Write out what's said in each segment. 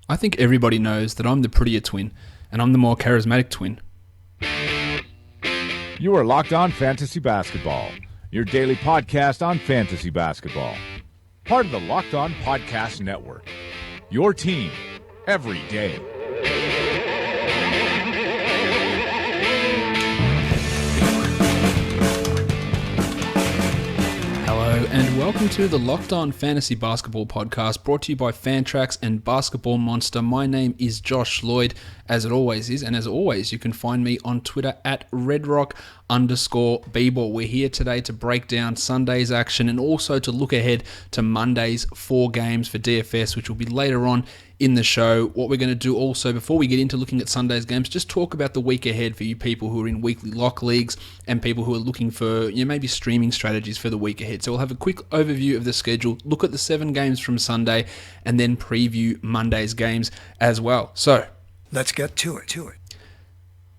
I think everybody knows that I'm the prettier twin, and I'm the more charismatic twin. You are Locked On Fantasy Basketball, your daily podcast on fantasy basketball. Part of the Locked On Podcast Network, your team every day. Hello and welcome to the Locked On Fantasy Basketball Podcast, brought to you by Fantrax and Basketball Monster. My name is Josh Lloyd, as it always is, and as always, you can find me on Twitter at redrock_bball. We're here today to break down Sunday's action and also to look ahead to Monday's 4 games for DFS, which will be later on in the show. What we're going to do also, before we get into looking at Sunday's games, just talk about the week ahead for you people who are in weekly lock leagues and people who are looking for, maybe streaming strategies for the week ahead. So we'll have a quick overview of the schedule, look at the 7 games from Sunday, and then preview Monday's games as well. So let's get to it.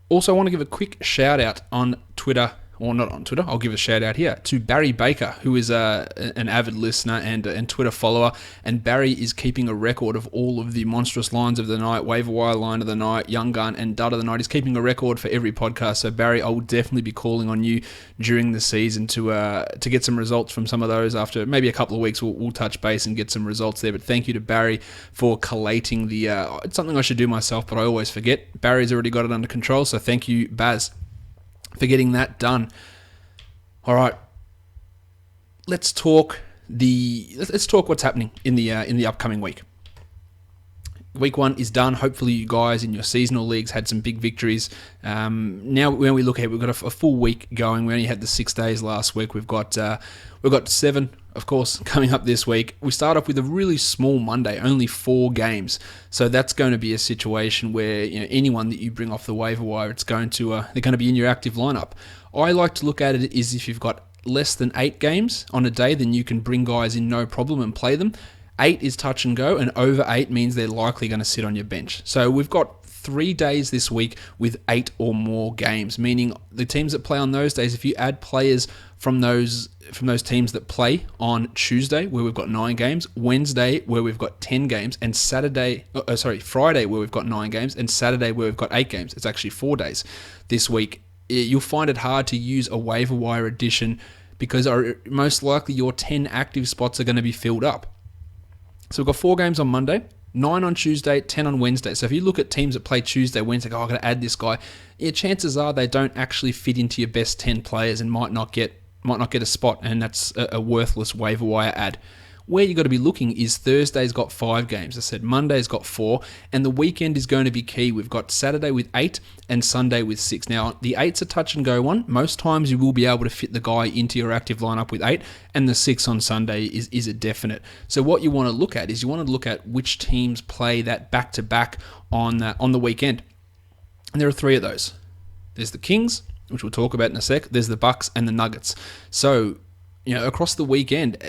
Also, I want to give a quick shout out on Twitter, or not on Twitter, I'll give a shout out here to Barry Baker, who is an avid listener and Twitter follower. And Barry is keeping a record of all of the monstrous lines of the night, waiver wire line of the night, young gun, and dud of the night. He's keeping a record for every podcast. So Barry, I will definitely be calling on you during the season to get some results from some of those. After maybe a couple of weeks, we'll touch base and get some results there. But thank you to Barry for collating the. It's something I should do myself, but I always forget. Barry's already got it under control, so thank you, Baz, for getting that done. All right, let's talk what's happening in the upcoming week. Week 1 is done. Hopefully, you guys in your seasonal leagues had some big victories. Now, when we look ahead, we've got a full week going. We only had the 6 days last week. We've got 7, of course, coming up this week. We start off with a really small Monday, only 4 games. So that's going to be a situation where anyone that you bring off the waiver wire, they're going to be in your active lineup. I like to look at it is if you've got less than 8 games on a day, then you can bring guys in no problem and play them. 8 is touch and go, and over 8 means they're likely going to sit on your bench. So we've got 3 days this week with 8 or more games, meaning the teams that play on those days, if you add players from those teams that play on Tuesday, where we've got 9 games, Wednesday, where we've got 10 games, and Friday, where we've got 9 games, and Saturday, where we've got 8 games. It's actually 4 days this week. You'll find it hard to use a waiver wire addition because most likely your 10 active spots are going to be filled up. So we've got 4 games on Monday, 9 on Tuesday, 10 on Wednesday. So if you look at teams that play Tuesday, Wednesday, I'm going to add this guy, chances are they don't actually fit into your best 10 players and might not get a spot, and that's a worthless waiver wire add. Where you got to be looking is Thursday's got 5 games. I said Monday's got 4, and the weekend is going to be key. We've got Saturday with 8 and Sunday with 6. Now, the 8's a touch and go one. Most times you will be able to fit the guy into your active lineup with 8, and the 6 on Sunday is a definite. So what you want to look at is you want to look at which teams play that back-to-back on the weekend. And there are 3 of those. There's the Kings, which we'll talk about in a sec. There's the Bucks and the Nuggets. So, across the weekend,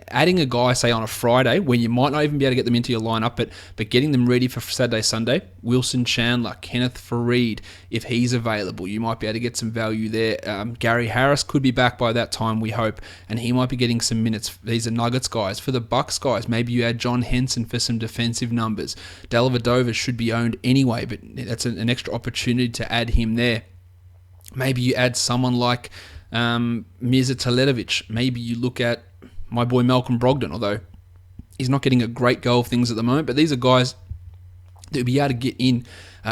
adding a guy, say, on a Friday, when you might not even be able to get them into your lineup, but getting them ready for Saturday, Sunday, Wilson Chandler, Kenneth Faried, if he's available, you might be able to get some value there. Gary Harris could be back by that time, we hope, and he might be getting some minutes. These are Nuggets guys. For the Bucks guys, maybe you add John Henson for some defensive numbers. Dellavedova should be owned anyway, but that's an extra opportunity to add him there. Maybe you add someone like Mirza Teletovic. Maybe you look at my boy Malcolm Brogdon, although he's not getting a great go of things at the moment, but these are guys that will be able to get in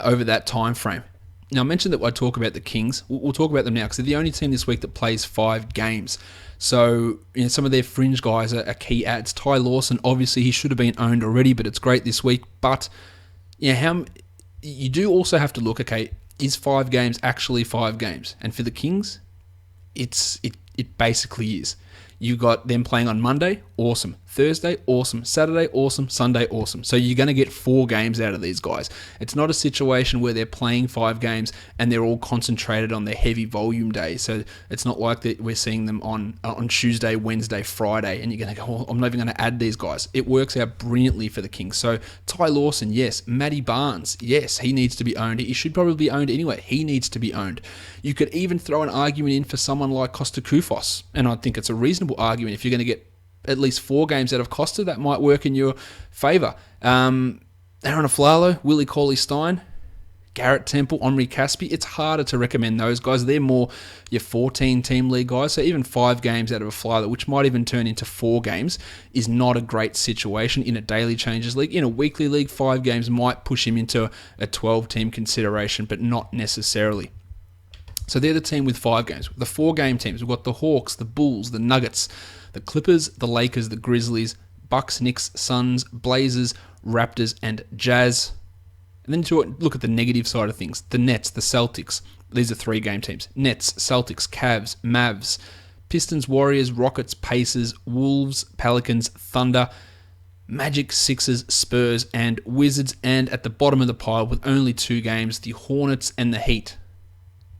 over that time frame. Now, I mentioned that I talk about the Kings. We'll talk about them now because they're the only team this week that plays 5 games. So, some of their fringe guys are key adds. Ty Lawson, obviously, he should have been owned already, but it's great this week. But you do also have to look, okay, is 5 games actually 5 games? And for the Kings, it basically is. You got them playing on Monday, awesome. Thursday, awesome. Saturday, awesome. Sunday, awesome. So you're going to get 4 games out of these guys. It's not a situation where they're playing 5 games and they're all concentrated on their heavy volume days. So it's not like that we're seeing them on Tuesday, Wednesday, Friday, and you're going to go, I'm not even going to add these guys. It works out brilliantly for the Kings. So Ty Lawson, yes. Matty Barnes, yes. He needs to be owned. He should probably be owned anyway. He needs to be owned. You could even throw an argument in for someone like Costa Koufos, and I think it's a reasonable argument. If you're going to get at least 4 games out of Costa, that might work in your favour. Aaron Aflalo, Willie Cauley-Stein, Garrett Temple, Omri Caspi, it's harder to recommend those guys. They're more your 14-team league guys. So even 5 games out of a Aflalo, which might even turn into 4 games, is not a great situation in a daily changes league. In a weekly league, 5 games might push him into a 12-team consideration, but not necessarily. So they're the team with 5 games. The 4-game teams, we've got the Hawks, the Bulls, the Nuggets, the Clippers, the Lakers, the Grizzlies, Bucks, Knicks, Suns, Blazers, Raptors, and Jazz. And then to look at the negative side of things, the Nets, the Celtics. These are 3-game teams. Nets, Celtics, Cavs, Mavs, Pistons, Warriors, Rockets, Pacers, Wolves, Pelicans, Thunder, Magic, Sixers, Spurs, and Wizards. And at the bottom of the pile, with only 2 games, the Hornets and the Heat.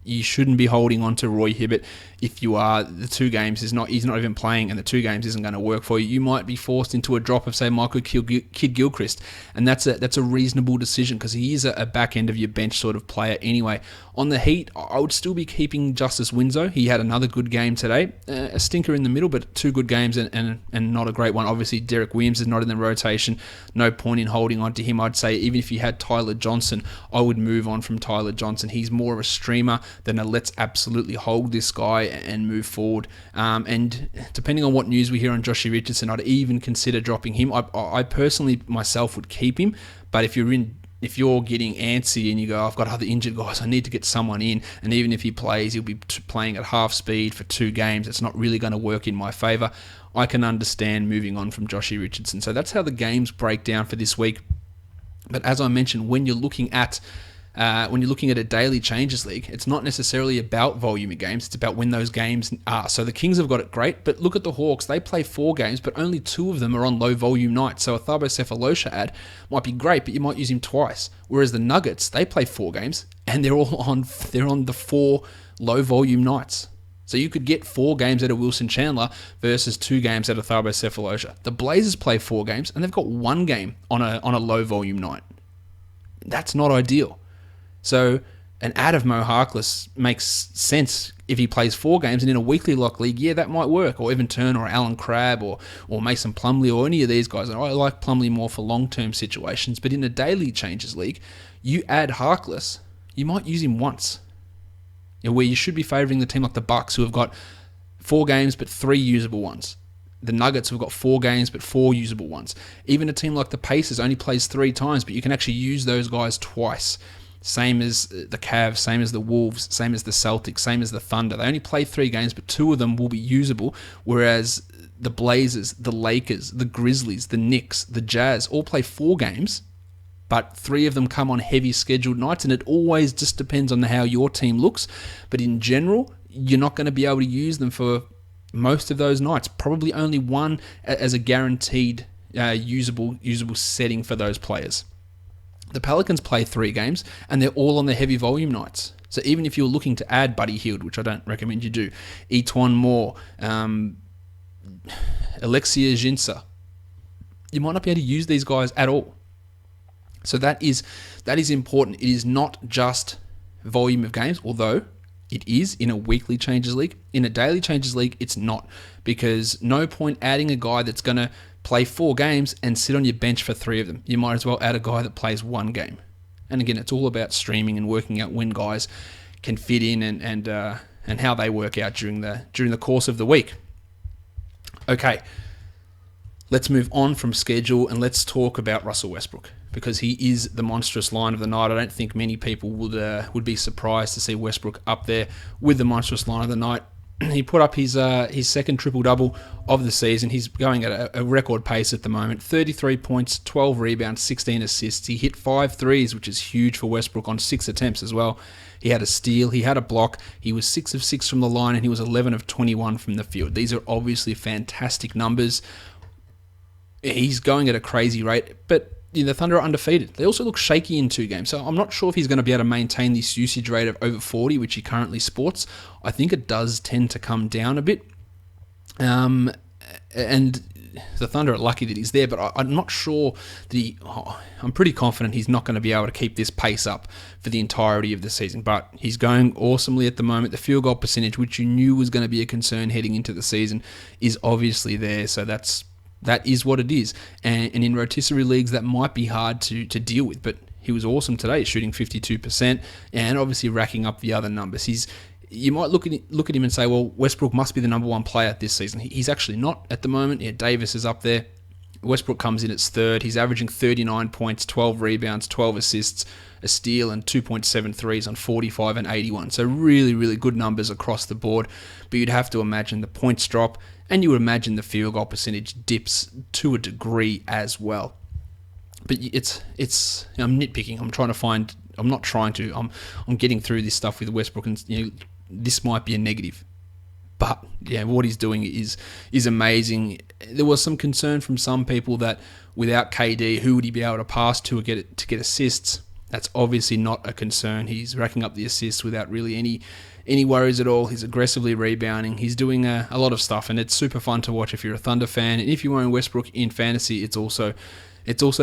You shouldn't be holding on to Roy Hibbert if you are. The 2 games he's not even playing, and the 2 games isn't going to work for you. You might be forced into a drop of, say, Michael Kidd-Gilchrist, and that's a reasonable decision because he is a back end of your bench sort of player anyway. On the Heat, I would still be keeping Justice Winslow. He had another good game today, a stinker in the middle, but 2 good games and not a great one. Obviously, Derek Williams is not in the rotation. No point in holding on to him. I'd say even if you had Tyler Johnson, I would move on from Tyler Johnson. He's more of a streamer than a let's absolutely hold this guy and move forward. And depending on what news we hear on Joshie Richardson, I'd even consider dropping him. I personally myself would keep him, but if you're getting antsy and you go, I've got other injured guys, I need to get someone in, and even if he plays, he'll be playing at half speed for 2 games. It's not really going to work in my favour. I can understand moving on from Joshie Richardson. So that's how the games break down for this week. But as I mentioned, when you're looking at a daily changes league, it's not necessarily about volume of games. It's about when those games are. So the Kings have got it great, but look at the Hawks. They play 4 games, but only 2 of them are on low volume nights. So a Thabo Sefolosha ad might be great, but you might use him twice. Whereas the Nuggets, they play 4 games, and they're on the 4 low volume nights. So you could get 4 games out of Wilson Chandler versus 2 games out of Thabo Sefolosha. The Blazers play 4 games, and they've got 1 game on a low volume night. That's not ideal. So an ad of Mo Harkless makes sense if he plays 4 games, and in a weekly lock league, yeah, that might work. Or Evan Turner or Alan Crabb or Mason Plumlee or any of these guys. I like Plumlee more for long-term situations, but in a daily changes league, you add Harkless, you might use him once. Where you should be favouring the team like the Bucks, who have got 4 games but 3 usable ones. The Nuggets have got 4 games but 4 usable ones. Even a team like the Pacers only plays 3 times, but you can actually use those guys twice. Same as the Cavs, same as the Wolves, same as the Celtics, same as the Thunder. They only play 3 games, but 2 of them will be usable, whereas the Blazers, the Lakers, the Grizzlies, the Knicks, the Jazz all play 4 games, but 3 of them come on heavy scheduled nights, and it always just depends on how your team looks. But in general, you're not going to be able to use them for most of those nights. Probably only 1 as a guaranteed usable setting for those players. The Pelicans play 3 games, and they're all on the heavy volume nights. So even if you're looking to add Buddy Hield, which I don't recommend you do, Etuan Moore, Alexia Jinsa, you might not be able to use these guys at all. So that is important. It is not just volume of games, although it is in a weekly changes league. In a daily changes league, it's not, because no point adding a guy that's going to play 4 games and sit on your bench for 3 of them. You might as well add a guy that plays 1 game. And again, it's all about streaming and working out when guys can fit in and how they work out during the course of the week. Okay, let's move on from schedule and let's talk about Russell Westbrook, because he is the monstrous line of the night. I don't think many people would be surprised to see Westbrook up there with the monstrous line of the night. He put up his second triple-double of the season. He's going at a record pace at the moment. 33 points, 12 rebounds, 16 assists. He hit 5 threes, which is huge for Westbrook, on 6 attempts as well. He had a steal, he had a block, he was 6 of 6 from the line, and he was 11 of 21 from the field. These are obviously fantastic numbers. He's going at a crazy rate, but the Thunder are undefeated. They also look shaky in 2 games, so I'm not sure if he's going to be able to maintain this usage rate of over 40, which he currently sports. I think it does tend to come down a bit. And the Thunder are lucky that he's there, but I'm not sure that I'm pretty confident he's not going to be able to keep this pace up for the entirety of the season, but he's going awesomely at the moment. The field goal percentage, which you knew was going to be a concern heading into the season, is obviously there, so that's That is what it is. And in rotisserie leagues, that might be hard to deal with, but he was awesome today, shooting 52% and obviously racking up the other numbers. You might look at him and say, well, Westbrook must be the number one player this season. He's actually not at the moment. Yeah, Davis is up there. Westbrook comes in at third. He's averaging 39 points, 12 rebounds, 12 assists, a steal, and 2.7 threes on 45 and 81. So really, really good numbers across the board. But you'd have to imagine the points drop, and you would imagine the field goal percentage dips to a degree as well. But I'm nitpicking. I'm getting through this stuff with Westbrook, and this might be a negative. But yeah, what he's doing is amazing. There was some concern from some people that without KD, who would he be able to pass to get assists? That's obviously not a concern. He's racking up the assists without really any worries at all. He's aggressively rebounding. He's doing a lot of stuff, and it's super fun to watch if you're a Thunder fan. And if you own Westbrook in fantasy, it's also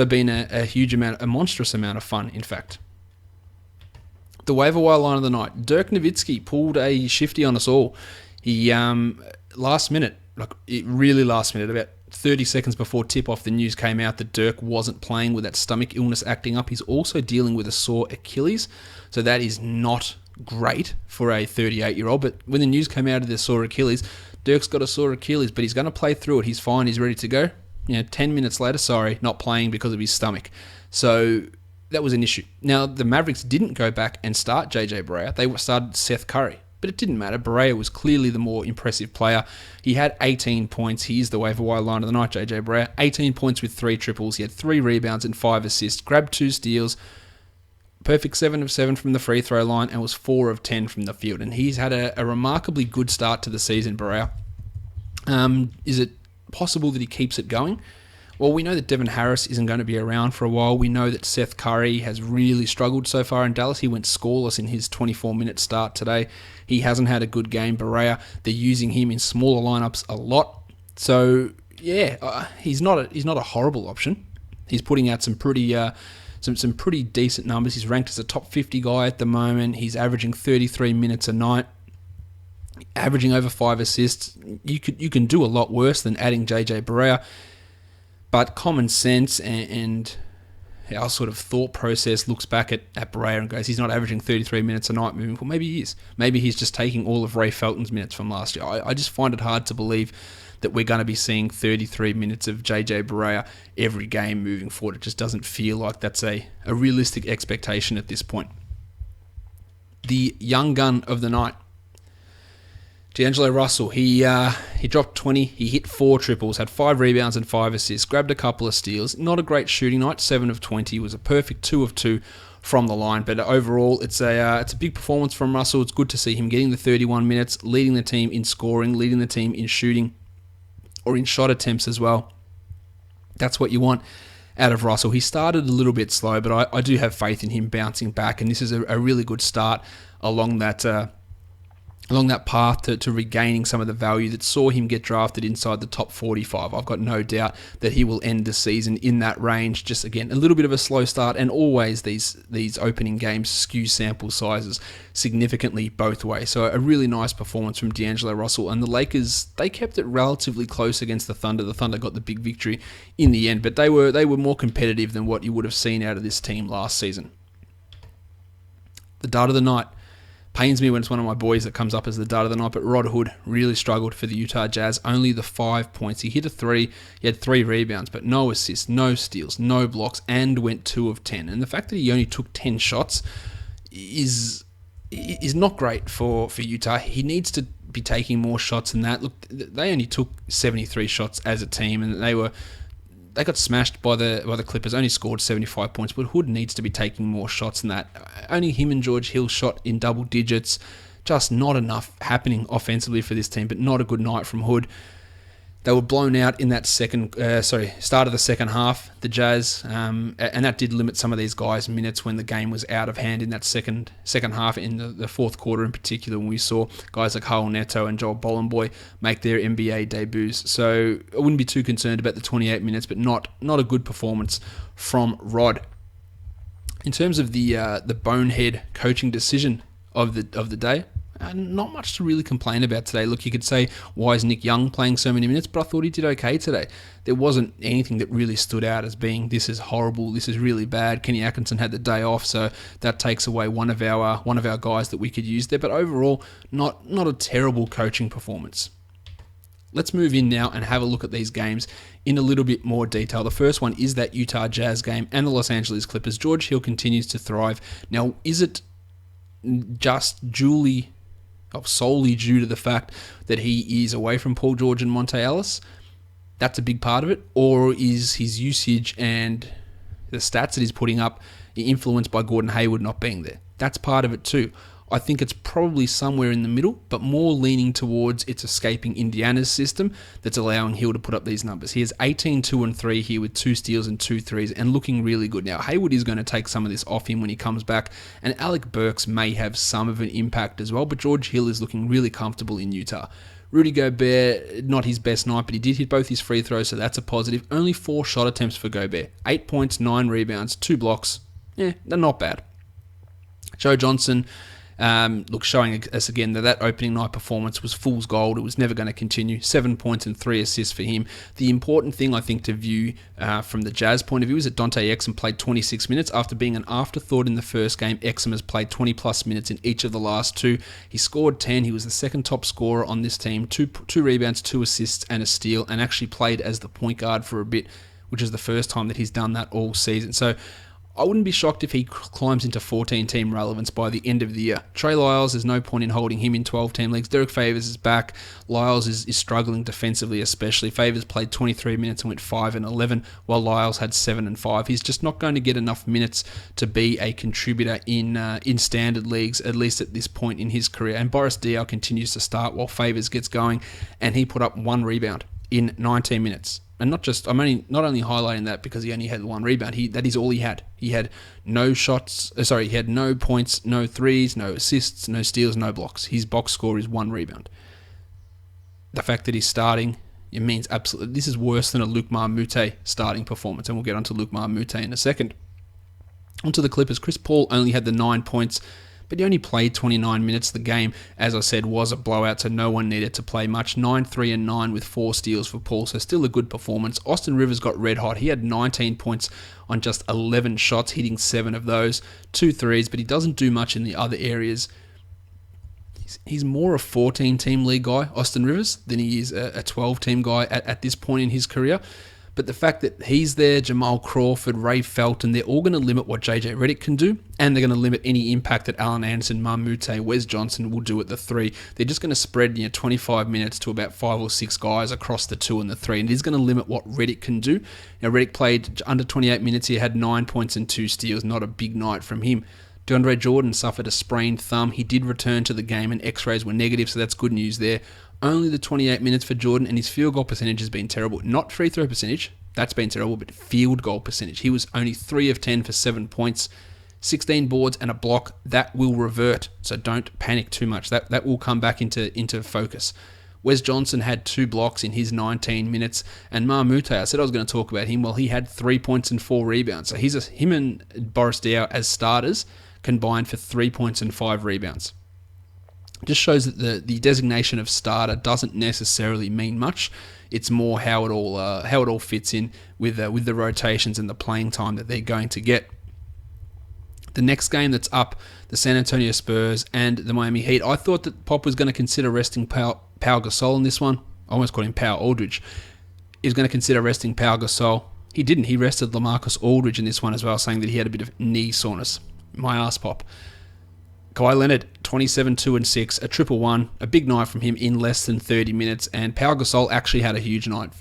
been a monstrous amount of fun, in fact. The waiver wire line of the night. Dirk Nowitzki pulled a shifty on us all. He, last minute, about 30 seconds before tip-off, the news came out that Dirk wasn't playing with that stomach illness acting up. He's also dealing with a sore Achilles, so that is not great for a 38-year-old. But when the news came out of the sore Achilles, Dirk's got a sore Achilles, but he's going to play through it. He's fine. He's ready to go. 10 minutes later, not playing because of his stomach. So that was an issue. Now, the Mavericks didn't go back and start JJ Barea. They started Seth Curry. But it didn't matter. Barea was clearly the more impressive player. He had 18 points. He is the waiver wire line of the night, JJ Barea. 18 points with 3 triples. He had 3 rebounds and 5 assists. Grabbed 2 steals. Perfect 7 of 7 from the free throw line and was 4 of 10 from the field. And he's had a remarkably good start to the season, Barea. Is it possible that he keeps it going? Well, we know that Devin Harris isn't going to be around for a while. We know that Seth Curry has really struggled so far in Dallas. He went scoreless in his 24-minute start today. He hasn't had a good game. Barea, they're using him in smaller lineups a lot. So, yeah, he's not a horrible option. He's putting out some pretty decent numbers. He's ranked as a top 50 guy at the moment. He's averaging 33 minutes a night, averaging over 5 assists. You can do a lot worse than adding JJ Barea. But common sense and our sort of thought process looks back at Barea and goes, he's not averaging 33 minutes a night moving forward. Maybe he is. Maybe he's just taking all of Ray Felton's minutes from last year. I just find it hard to believe that we're going to be seeing 33 minutes of JJ Barea every game moving forward. It just doesn't feel like that's a realistic expectation at this point. The young gun of the night. D'Angelo Russell, he dropped 20, he hit 4 triples, had 5 rebounds and 5 assists, grabbed a couple of steals. Not a great shooting night, 7 of 20, was a perfect 2 of 2 from the line. But overall, it's a big performance from Russell. It's good to see him getting the 31 minutes, leading the team in scoring, leading the team in shooting, or in shot attempts as well. That's what you want out of Russell. He started a little bit slow, but I do have faith in him bouncing back, and this is a really good start along that path to regaining some of the value that saw him get drafted inside the top 45. I've got no doubt that he will end the season in that range. Just, again, a little bit of a slow start, and always these opening games skew sample sizes significantly both ways. So a really nice performance from D'Angelo Russell, and the Lakers, they kept it relatively close against the Thunder. The Thunder got the big victory in the end, but they were more competitive than what you would have seen out of this team last season. The dart of the night. Pains me when it's one of my boys that comes up as the dart of the night, but Rod Hood really struggled for the Utah Jazz. Only the 5 points. He hit a 3, he had 3 rebounds, but no assists, no steals, no blocks, and went 2 of 10. And the fact that he only took 10 shots is not great for Utah. He needs to be taking more shots than that. Look, they only took 73 shots as a team, and they got smashed by the Clippers, only scored 75 points, but Hood needs to be taking more shots than that. Only him and George Hill shot in double digits. Just not enough happening offensively for this team, but not a good night from Hood. They were blown out in that start of the second half, the Jazz, and that did limit some of these guys' minutes when the game was out of hand in that second half, in the fourth quarter in particular, when we saw guys like Raul Neto and Joel Bolomboy make their NBA debuts. So I wouldn't be too concerned about the 28 minutes, but not a good performance from Rod. In terms of the bonehead coaching decision of the day, Not much to really complain about today. Look, you could say, why is Nick Young playing so many minutes? But I thought he did okay today. There wasn't anything that really stood out as being, this is horrible, this is really bad. Kenny Atkinson had the day off, so that takes away one of our guys that we could use there. But overall, not a terrible coaching performance. Let's move in now and have a look at these games in a little bit more detail. The first one is that Utah Jazz game and the Los Angeles Clippers. George Hill continues to thrive. Now, is it just solely due to the fact that he is away from Paul George and Monte Ellis? That's a big part of it. Or is his usage and the stats that he's putting up influenced by Gordon Hayward not being there? That's part of it too. I think it's probably somewhere in the middle, but more leaning towards it's escaping Indiana's system that's allowing Hill to put up these numbers. He has 18, 2 and 3 here with 2 steals and 2 threes and looking really good. Now, Hayward is going to take some of this off him when he comes back, and Alec Burks may have some of an impact as well, but George Hill is looking really comfortable in Utah. Rudy Gobert, not his best night, but he did hit both his free throws, so that's a positive. Only 4 shot attempts for Gobert. 8 points, 9 rebounds, 2 blocks. They're not bad. Joe Johnson, showing us again that opening night performance was fool's gold. It was never going to continue. 7 points and 3 assists for him. The important thing, I think, to view from the Jazz point of view is that Dante Exum played 26 minutes. After being an afterthought in the first game, Exum has played 20-plus minutes in each of the last 2. He scored 10. He was the second top scorer on this team. 2 rebounds, 2 assists, and a steal, and actually played as the point guard for a bit, which is the first time that he's done that all season. So I wouldn't be shocked if he climbs into 14-team relevance by the end of the year. Trey Lyles, there's no point in holding him in 12-team leagues. Derek Favors is back. Lyles is struggling defensively, especially. Favors played 23 minutes and went 5 and 11, while Lyles had 7 and 5. He's just not going to get enough minutes to be a contributor in standard leagues, at least at this point in his career. And Boris Diaw continues to start while Favors gets going, and he put up 1 rebound in 19 minutes. And I'm not only highlighting that because he only had 1 rebound. That is all he had. He had no shots. He had no points, no threes, no assists, no steals, no blocks. His box score is 1 rebound. The fact that he's starting, it means absolutely. This is worse than a Luke Marmute starting performance, and we'll get onto Luke Marmute in a second. Onto the Clippers. Chris Paul only had the 9 points, but he only played 29 minutes. The game, as I said, was a blowout, so no one needed to play much. 9, 3, and 9 with 4 steals for Paul, so still a good performance. Austin Rivers got red hot. He had 19 points on just 11 shots, hitting 7 of those, 2 threes, but he doesn't do much in the other areas. He's more a 14-team league guy, Austin Rivers, than he is a 12-team guy at this point in his career. But the fact that he's there, Jamal Crawford, Ray Felton, they're all going to limit what JJ Redick can do, and they're going to limit any impact that Allen Anderson, Marmute, Wes Johnson will do at the 3. They're just going to spread 25 minutes to about 5 or 6 guys across the 2 and the 3, and it is going to limit what Redick can do. Now, Redick played under 28 minutes. He had 9 points and 2 steals. Not a big night from him. DeAndre Jordan suffered a sprained thumb. He did return to the game, and x-rays were negative, so that's good news there. Only the 28 minutes for Jordan, and his field goal percentage has been terrible. Not free throw percentage. That's been terrible, but field goal percentage. He was only 3 of 10 for 7 points, 16 boards and a block. That will revert, so don't panic too much. That will come back into focus. Wes Johnson had 2 blocks in his 19 minutes, and Marmute, I said I was going to talk about him. Well, he had 3 points and 4 rebounds. So him and Boris Diaw as starters combined for 3 points and 5 rebounds. Just shows that the designation of starter doesn't necessarily mean much. It's more how it all fits in with the rotations and the playing time that they're going to get. The next game that's up, the San Antonio Spurs and the Miami Heat. I thought that Pop was going to consider resting Pau Gasol in this one. I almost called him Pau Aldridge. He was going to consider resting Pau Gasol. He didn't. He rested LaMarcus Aldridge in this one as well, saying that he had a bit of knee soreness. My ass, Pop. Kawhi Leonard, 27, 2 and 6, a 1-1, a big night from him in less than 30 minutes, and Pau Gasol actually had a huge night,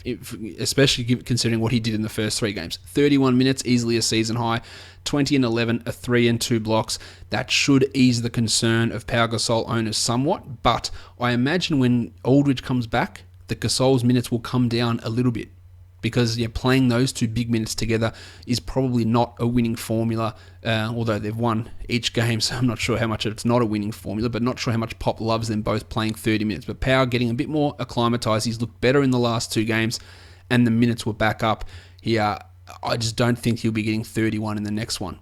especially considering what he did in the first 3 games. 31 minutes, easily a season high, 20 and 11, a 3 and 2 blocks. That should ease the concern of Pau Gasol owners somewhat, but I imagine when Aldridge comes back, the Gasol's minutes will come down a little bit, because playing those 2 big minutes together is probably not a winning formula, although they've won each game, so I'm not sure how much it's not a winning formula, but not sure how much Pop loves them both playing 30 minutes. But Pau getting a bit more acclimatized. He's looked better in the last 2 games, and the minutes were back up. I just don't think he'll be getting 31 in the next one.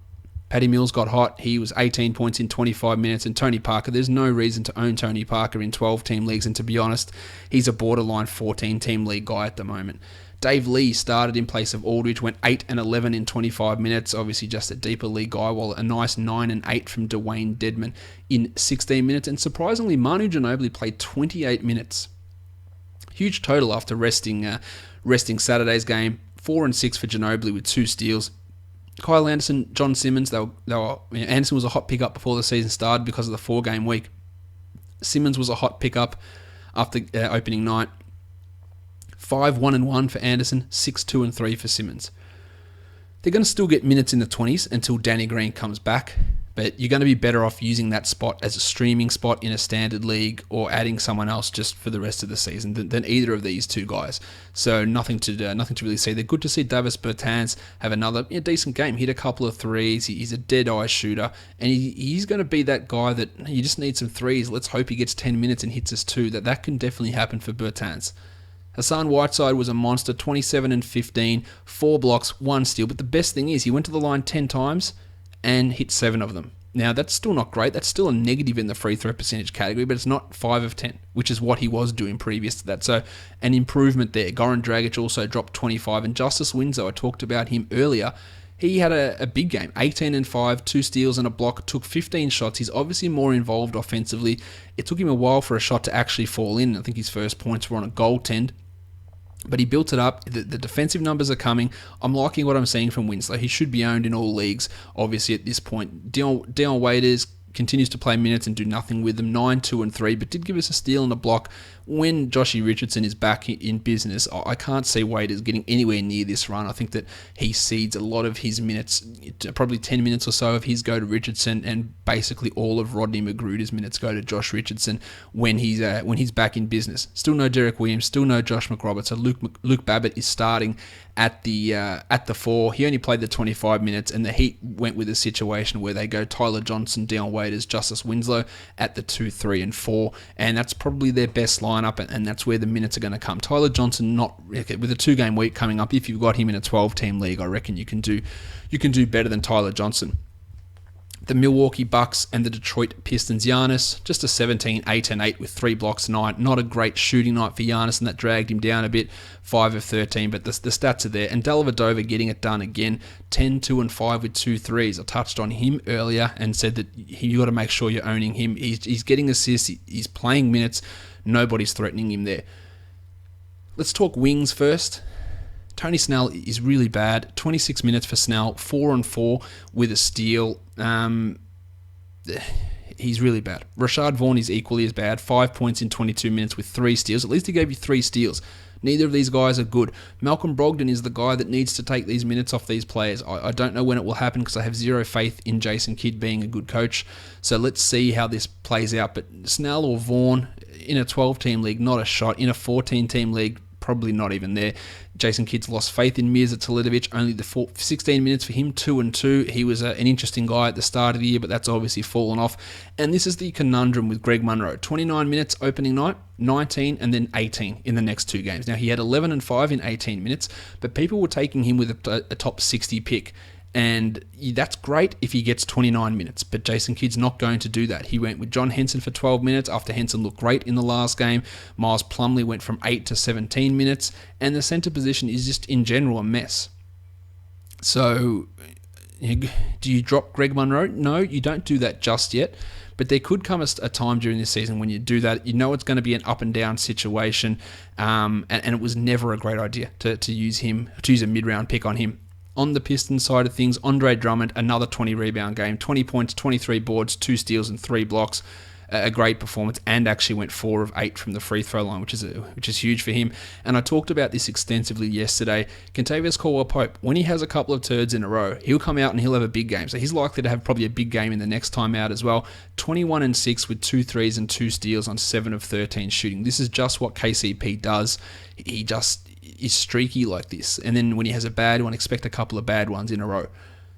Paddy Mills got hot. He was 18 points in 25 minutes. And Tony Parker, there's no reason to own Tony Parker in 12-team leagues. And to be honest, he's a borderline 14-team league guy at the moment. Dave Lee started in place of Aldridge, went 8 and 11 in 25 minutes. Obviously just a deeper league guy, while a nice 9 and 8 from Dwayne Dedman in 16 minutes. And surprisingly, Manu Ginobili played 28 minutes. Huge total after resting Saturday's game. 4 and 6 for Ginobili with 2 steals. Kyle Anderson, John Simmons, Anderson was a hot pickup before the season started because of the 4-game week. Simmons was a hot pickup after opening night. 5, 1 and 1 for Anderson, 6, 2 and 3 for Simmons. They're going to still get minutes in the 20s until Danny Green comes back, but you're going to be better off using that spot as a streaming spot in a standard league or adding someone else just for the rest of the season than either of these two guys. So nothing to really see. They're good to see Davis Bertans have another decent game, hit a couple of threes. He's a dead-eye shooter, and he's going to be that guy that you just need some threes. Let's hope he gets 10 minutes and hits us 2. That can definitely happen for Bertans. Hassan Whiteside was a monster, 27 and 15, 4 blocks, 1 steal. But the best thing is he went to the line 10 times and hit 7 of them. Now, that's still not great. That's still a negative in the free throw percentage category, but it's not 5 of 10, which is what he was doing previous to that. So, an improvement there. Goran Dragic also dropped 25, and Justice Winslow, I talked about him earlier. He had a big game, 18 and 5, 2 steals and a block, took 15 shots. He's obviously more involved offensively. It took him a while for a shot to actually fall in. I think his first points were on a goaltend. But he built it up. The defensive numbers are coming. I'm liking what I'm seeing from Winslow. He should be owned in all leagues, obviously, at this point. Dion Waiters continues to play minutes and do nothing with them. 9, 2 and 3, but did give us a steal and a block. When Joshy Richardson is back in business, I can't see Waiters getting anywhere near this run. I think that he cedes a lot of his minutes, probably 10 minutes or so of his go to Richardson, and basically all of Rodney McGruder's minutes go to Josh Richardson when he's back in business. Still no Derek Williams, still no Josh McRoberts. So Luke Babbitt is starting at the 4. He only played the 25 minutes, and the Heat went with a situation where they go Tyler Johnson, Dion Waiters, Justice Winslow at the 2, 3, and 4, and that's probably their best lineup, and that's where the minutes are going to come. Tyler Johnson, with a 2-game week coming up, if you've got him in a 12-team league, I reckon you can do better than Tyler Johnson. The Milwaukee Bucks and the Detroit Pistons. Giannis, just a 17, 8 and 8 with 3 blocks tonight. Not a great shooting night for Giannis, and that dragged him down a bit. 5 of 13, but the stats are there. And Dellavedova getting it done again. 10, 2 and 5 with 2 threes. I touched on him earlier and said that you got to make sure you're owning him. He's getting assists. He's playing minutes. Nobody's threatening him there. Let's talk wings first. Tony Snell is really bad. 26 minutes for Snell, 4 and 4 with a steal. He's really bad. Rashad Vaughn is equally as bad. 5 points in 22 minutes with 3 steals. At least he gave you 3 steals. Neither of these guys are good. Malcolm Brogdon is the guy that needs to take these minutes off these players. I don't know when it will happen because I have zero faith in Jason Kidd being a good coach. So let's see how this plays out. But Snell or Vaughn in a 12-team league, not a shot. In a 14-team league, probably not even there. Jason Kidd's lost faith in Mirza Teletovic. Only the 16 minutes for him, 2 and 2. He was an interesting guy at the start of the year, but that's obviously fallen off. And this is the conundrum with Greg Monroe. 29 minutes opening night, 19 and then 18 in the next 2 games. Now, he had 11 and 5 in 18 minutes, but people were taking him with a top 60 pick. And that's great if he gets 29 minutes, but Jason Kidd's not going to do that. He went with John Henson for 12 minutes after Henson looked great in the last game. Miles Plumlee went from 8 to 17 minutes, and the center position is just in general a mess. So, do you drop Greg Monroe? No, you don't do that just yet, but there could come a time during this season when you do that. You know it's going to be an up and down situation, and it was never a great idea to use a mid-round pick on him. On the Pistons side of things, Andre Drummond, another 20-rebound game, 20 points, 23 boards, 2 steals and 3 blocks. A great performance, and actually went 4 of 8 from the free throw line, which is huge for him. And I talked about this extensively yesterday. Kentavious Caldwell-Pope, when he has a couple of turds in a row, he'll come out and he'll have a big game. So he's likely to have probably a big game in the next time out as well. 21 and 6 with 2 threes and 2 steals on 7 of 13 shooting. This is just what KCP does. He is streaky like this. And then when he has a bad one, expect a couple of bad ones in a row.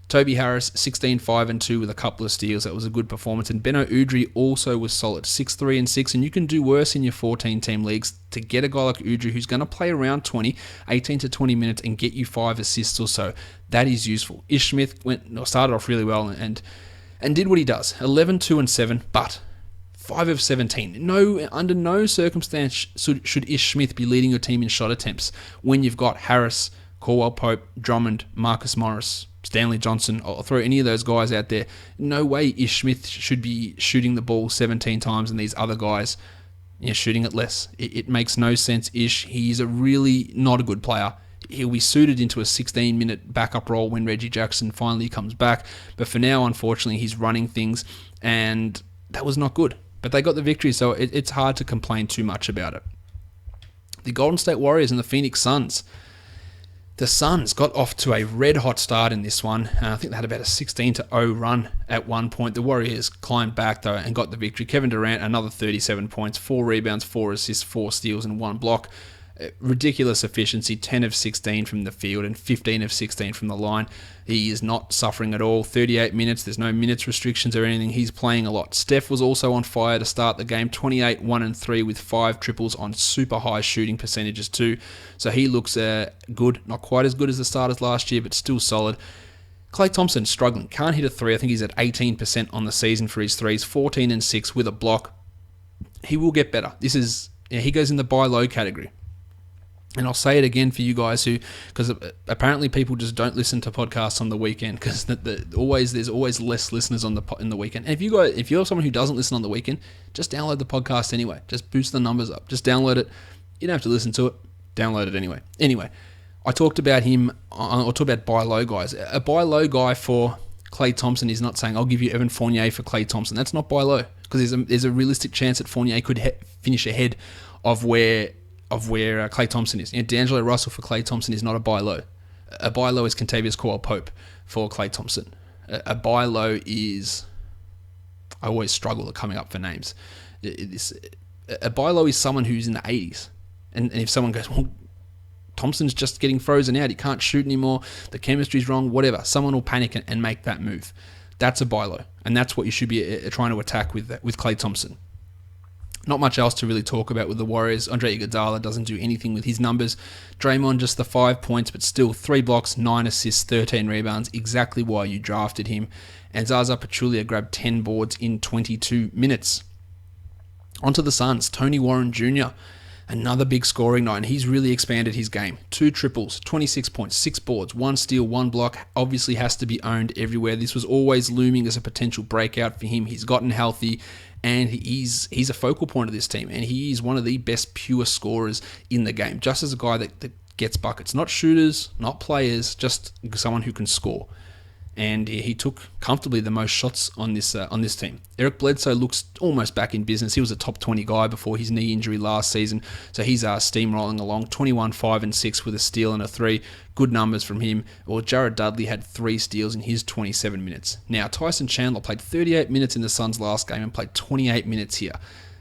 Toby Harris, 16, 5 and 2 with a couple of steals. That was a good performance. And Beno Udrih also was solid, 6, 3 and 6. And you can do worse in your 14-team leagues to get a guy like Udrih who's going to play around 18 to 20 minutes and get you 5 assists or so. That is useful. Ish Smith started off really well and did what he does. 11, 2 and 7, but 5 of 17. Under no circumstance should Ish Smith be leading your team in shot attempts when you've got Harris, Caldwell Pope, Drummond, Marcus Morris, Stanley Johnson. I'll throw any of those guys out there. No way Ish Smith should be shooting the ball 17 times and these other guys shooting it less. It makes no sense. Ish, he's a really not a good player. He'll be suited into a 16-minute backup role when Reggie Jackson finally comes back. But for now, unfortunately, he's running things, and that was not good. But they got the victory, so it's hard to complain too much about it. The Golden State Warriors and the Phoenix Suns. The Suns got off to a red-hot start in this one. I think they had about a 16-0 run at one point. The Warriors climbed back, though, and got the victory. Kevin Durant, another 37 points, 4 rebounds, 4 assists, 4 steals, and 1 block. Ridiculous efficiency, 10 of 16 from the field and 15 of 16 from the line. He is not suffering at all. 38 minutes, there's no minutes restrictions or anything. He's playing a lot. Steph was also on fire to start the game, 28, 1 and 3 with 5 triples on super high shooting percentages too. So he looks good, not quite as good as the starters last year, but still solid. Klay Thompson struggling, can't hit a 3. I think he's at 18% on the season for his threes, 14 and 6 with a block. He will get better. He goes in the buy low category. And I'll say it again for you guys because apparently people just don't listen to podcasts on the weekend because there's always less listeners in the weekend. And if you're someone who doesn't listen on the weekend, just download the podcast anyway. Just boost the numbers up. Just download it. You don't have to listen to it. Download it anyway. Anyway, I talked about him. I'll talk about buy low guys. A buy low guy for Klay Thompson is not saying I'll give you Evan Fournier for Klay Thompson. That's not buy low because there's a realistic chance that Fournier could finish ahead of where Klay Thompson is. D'Angelo Russell for Klay Thompson is not a buy low. A buy low is Kentavious Caldwell-Pope for Klay Thompson. A buy low is... I always struggle at coming up for names. A buy low is someone who's in the 80s. And if someone goes, well, Thompson's just getting frozen out, he can't shoot anymore, the chemistry's wrong, whatever, someone will panic and make that move. That's a buy low. And that's what you should be trying to attack with Klay Thompson. Not much else to really talk about with the Warriors. Andre Iguodala doesn't do anything with his numbers. Draymond just the 5 points, but still 3 blocks, 9 assists, 13 rebounds. Exactly why you drafted him. And Zaza Pachulia grabbed 10 boards in 22 minutes. Onto the Suns. Tony Warren Jr. Another big scoring night, and he's really expanded his game. 2 triples, 26 points, 6 boards, 1 steal, 1 block. Obviously has to be owned everywhere. This was always looming as a potential breakout for him. He's gotten healthy, and he's a focal point of this team, and he is one of the best pure scorers in the game, just as a guy that gets buckets. Not shooters, not players, just someone who can score. And he took comfortably the most shots on this team. Eric Bledsoe looks almost back in business. He was a top 20 guy before his knee injury last season, so he's steamrolling along. 21, 5 and 6 with a steal and a 3. Good numbers from him. Well, Jared Dudley had 3 steals in his 27 minutes. Now, Tyson Chandler played 38 minutes in the Suns' last game and played 28 minutes here.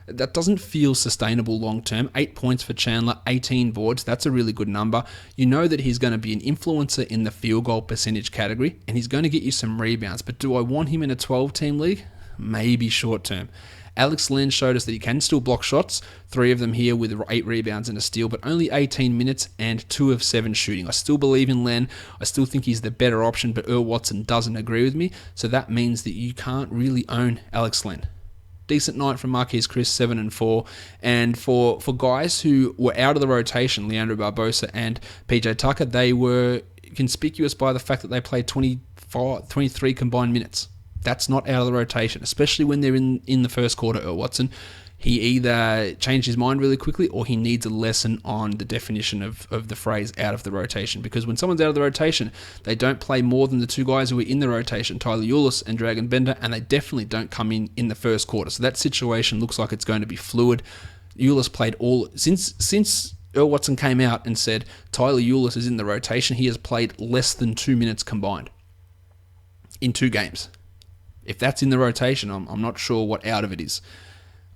That doesn't feel sustainable long term. 8 points for Chandler, 18 boards. That's a really good number. You know that he's going to be an influencer in the field goal percentage category, and he's going to get you some rebounds. But do I want him in a 12-team league? Maybe short term. Alex Len showed us that he can still block shots. 3 of them here with 8 rebounds and a steal, but only 18 minutes and 2 of 7 shooting. I still believe in Len. I still think he's the better option, but Earl Watson doesn't agree with me. So that means that you can't really own Alex Len. Decent night from Marquise Chris, 7 and 4. And for guys who were out of the rotation, Leandro Barbosa and PJ Tucker, they were conspicuous by the fact that they played 23 combined minutes. That's not out of the rotation, especially when they're in the first quarter. Earl Watson, he either changed his mind really quickly or he needs a lesson on the definition of the phrase out of the rotation. Because when someone's out of the rotation, they don't play more than the 2 guys who are in the rotation, Tyler Ulis and Dragan Bender, and they definitely don't come in the first quarter. So that situation looks like it's going to be fluid. Ulis played all... Since Earl Watson came out and said Tyler Ulis is in the rotation, he has played less than 2 minutes combined in 2 games. If that's in the rotation, I'm not sure what out of it is.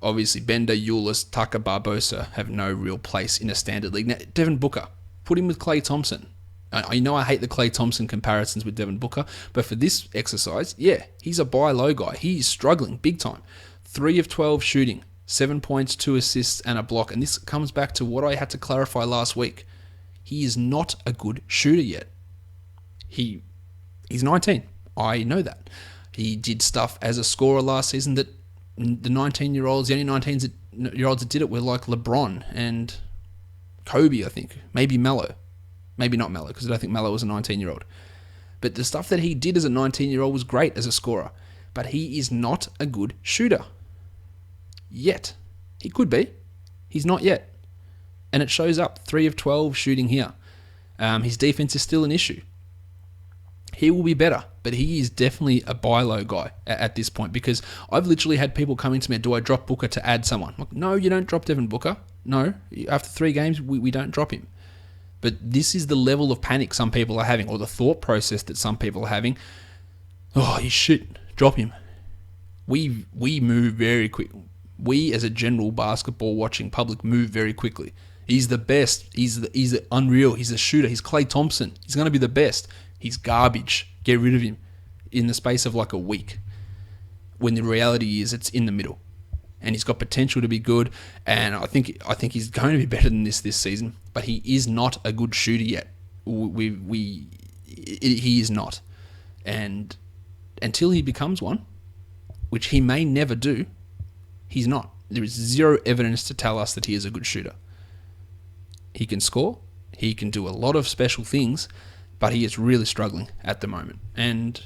Obviously, Bender, Ulis, Tucker, Barbosa have no real place in a standard league. Now, Devin Booker, put him with Klay Thompson. I know I hate the Klay Thompson comparisons with Devin Booker, but for this exercise, yeah, he's a buy low guy. He's struggling big time. 3 of 12 shooting, 7 points, 2 assists, and a block. And this comes back to what I had to clarify last week. He is not a good shooter yet. He's 19. I know that. He did stuff as a scorer last season that the 19-year-olds, the only 19-year-olds that did it were like LeBron and Kobe, I think. Maybe Melo. Maybe not Melo, because I don't think Melo was a 19-year-old. But the stuff that he did as a 19-year-old was great as a scorer. But he is not a good shooter. Yet. He could be. He's not yet. And it shows up. 3 of 12 shooting here. His defense is still an issue. He will be better, but he is definitely a buy low guy at this point, because I've literally had people coming to me, do I drop Booker to add someone? I'm like, no, you don't drop Devin Booker. No, after 3 games, we don't drop him. But this is the level of panic some people are having, or the thought process that some people are having. Oh, he's shit. Drop him. We move very quick. We, as a general basketball watching public, move very quickly. He's the best. He's unreal. He's a shooter. He's Klay Thompson. He's going to be the best. He's garbage. Get rid of him in the space of like a week. When the reality is it's in the middle. And he's got potential to be good. And I think he's going to be better than this season. But he is not a good shooter yet. He is not. And until he becomes one, which he may never do, he's not. There is zero evidence to tell us that he is a good shooter. He can score. He can do a lot of special things. But he is really struggling at the moment. And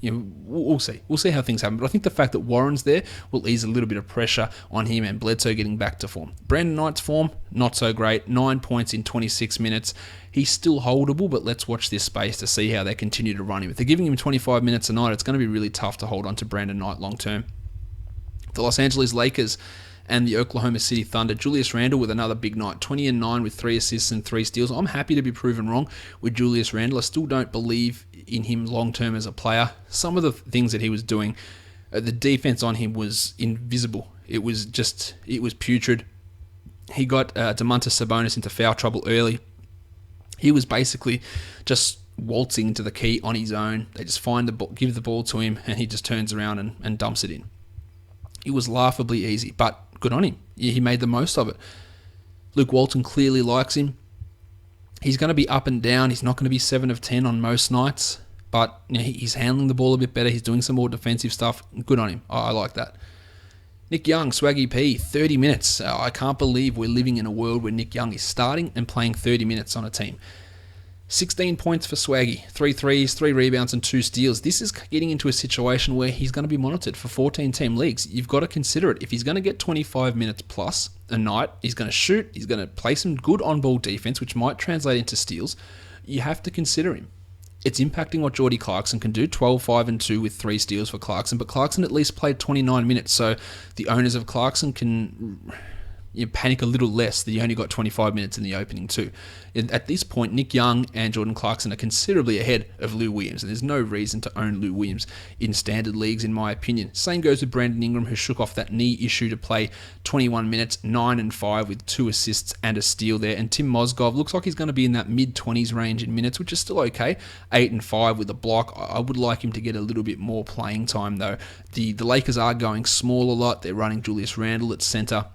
we'll see. We'll see how things happen. But I think the fact that Warren's there will ease a little bit of pressure on him, and Bledsoe getting back to form. Brandon Knight's form, not so great. 9 points in 26 minutes. He's still holdable, but let's watch this space to see how they continue to run him. If they're giving him 25 minutes a night, it's going to be really tough to hold on to Brandon Knight long term. The Los Angeles Lakers and the Oklahoma City Thunder. Julius Randle with another big night. 20-9 with 3 assists and 3 steals. I'm happy to be proven wrong with Julius Randle. I still don't believe in him long-term as a player. Some of the things that he was doing, the defense on him was invisible. It was putrid. He got Domantas Sabonis into foul trouble early. He was basically just waltzing into the key on his own. They just find the ball, give the ball to him, and he just turns around and dumps it in. It was laughably easy, but good on him. Yeah, he made the most of it. Luke Walton clearly likes him. He's going to be up and down. He's not going to be 7 of 10 on most nights, but he's handling the ball a bit better. He's doing some more defensive stuff. Good on him. I like that. Nick Young, Swaggy P, 30 minutes. I can't believe we're living in a world where Nick Young is starting and playing 30 minutes on a team. 16 points for Swaggy, 3 threes, 3 rebounds, and 2 steals. This is getting into a situation where he's going to be monitored for 14-team leagues. You've got to consider it. If he's going to get 25 minutes plus a night, he's going to shoot, he's going to play some good on-ball defense, which might translate into steals. You have to consider him. It's impacting what Jordy Clarkson can do, 12, 5, and 2 with 3 steals for Clarkson, but Clarkson at least played 29 minutes, so the owners of Clarkson can panic a little less that he only got 25 minutes in the opening too. At this point, Nick Young and Jordan Clarkson are considerably ahead of Lou Williams, and there's no reason to own Lou Williams in standard leagues, in my opinion. Same goes with Brandon Ingram, who shook off that knee issue to play 21 minutes, 9 and 5 with 2 assists and a steal there. And Tim Mozgov looks like he's going to be in that mid-20s range in minutes, which is still okay. 8 and 5 with a block. I would like him to get a little bit more playing time though. The Lakers are going small a lot. They're running Julius Randle at center.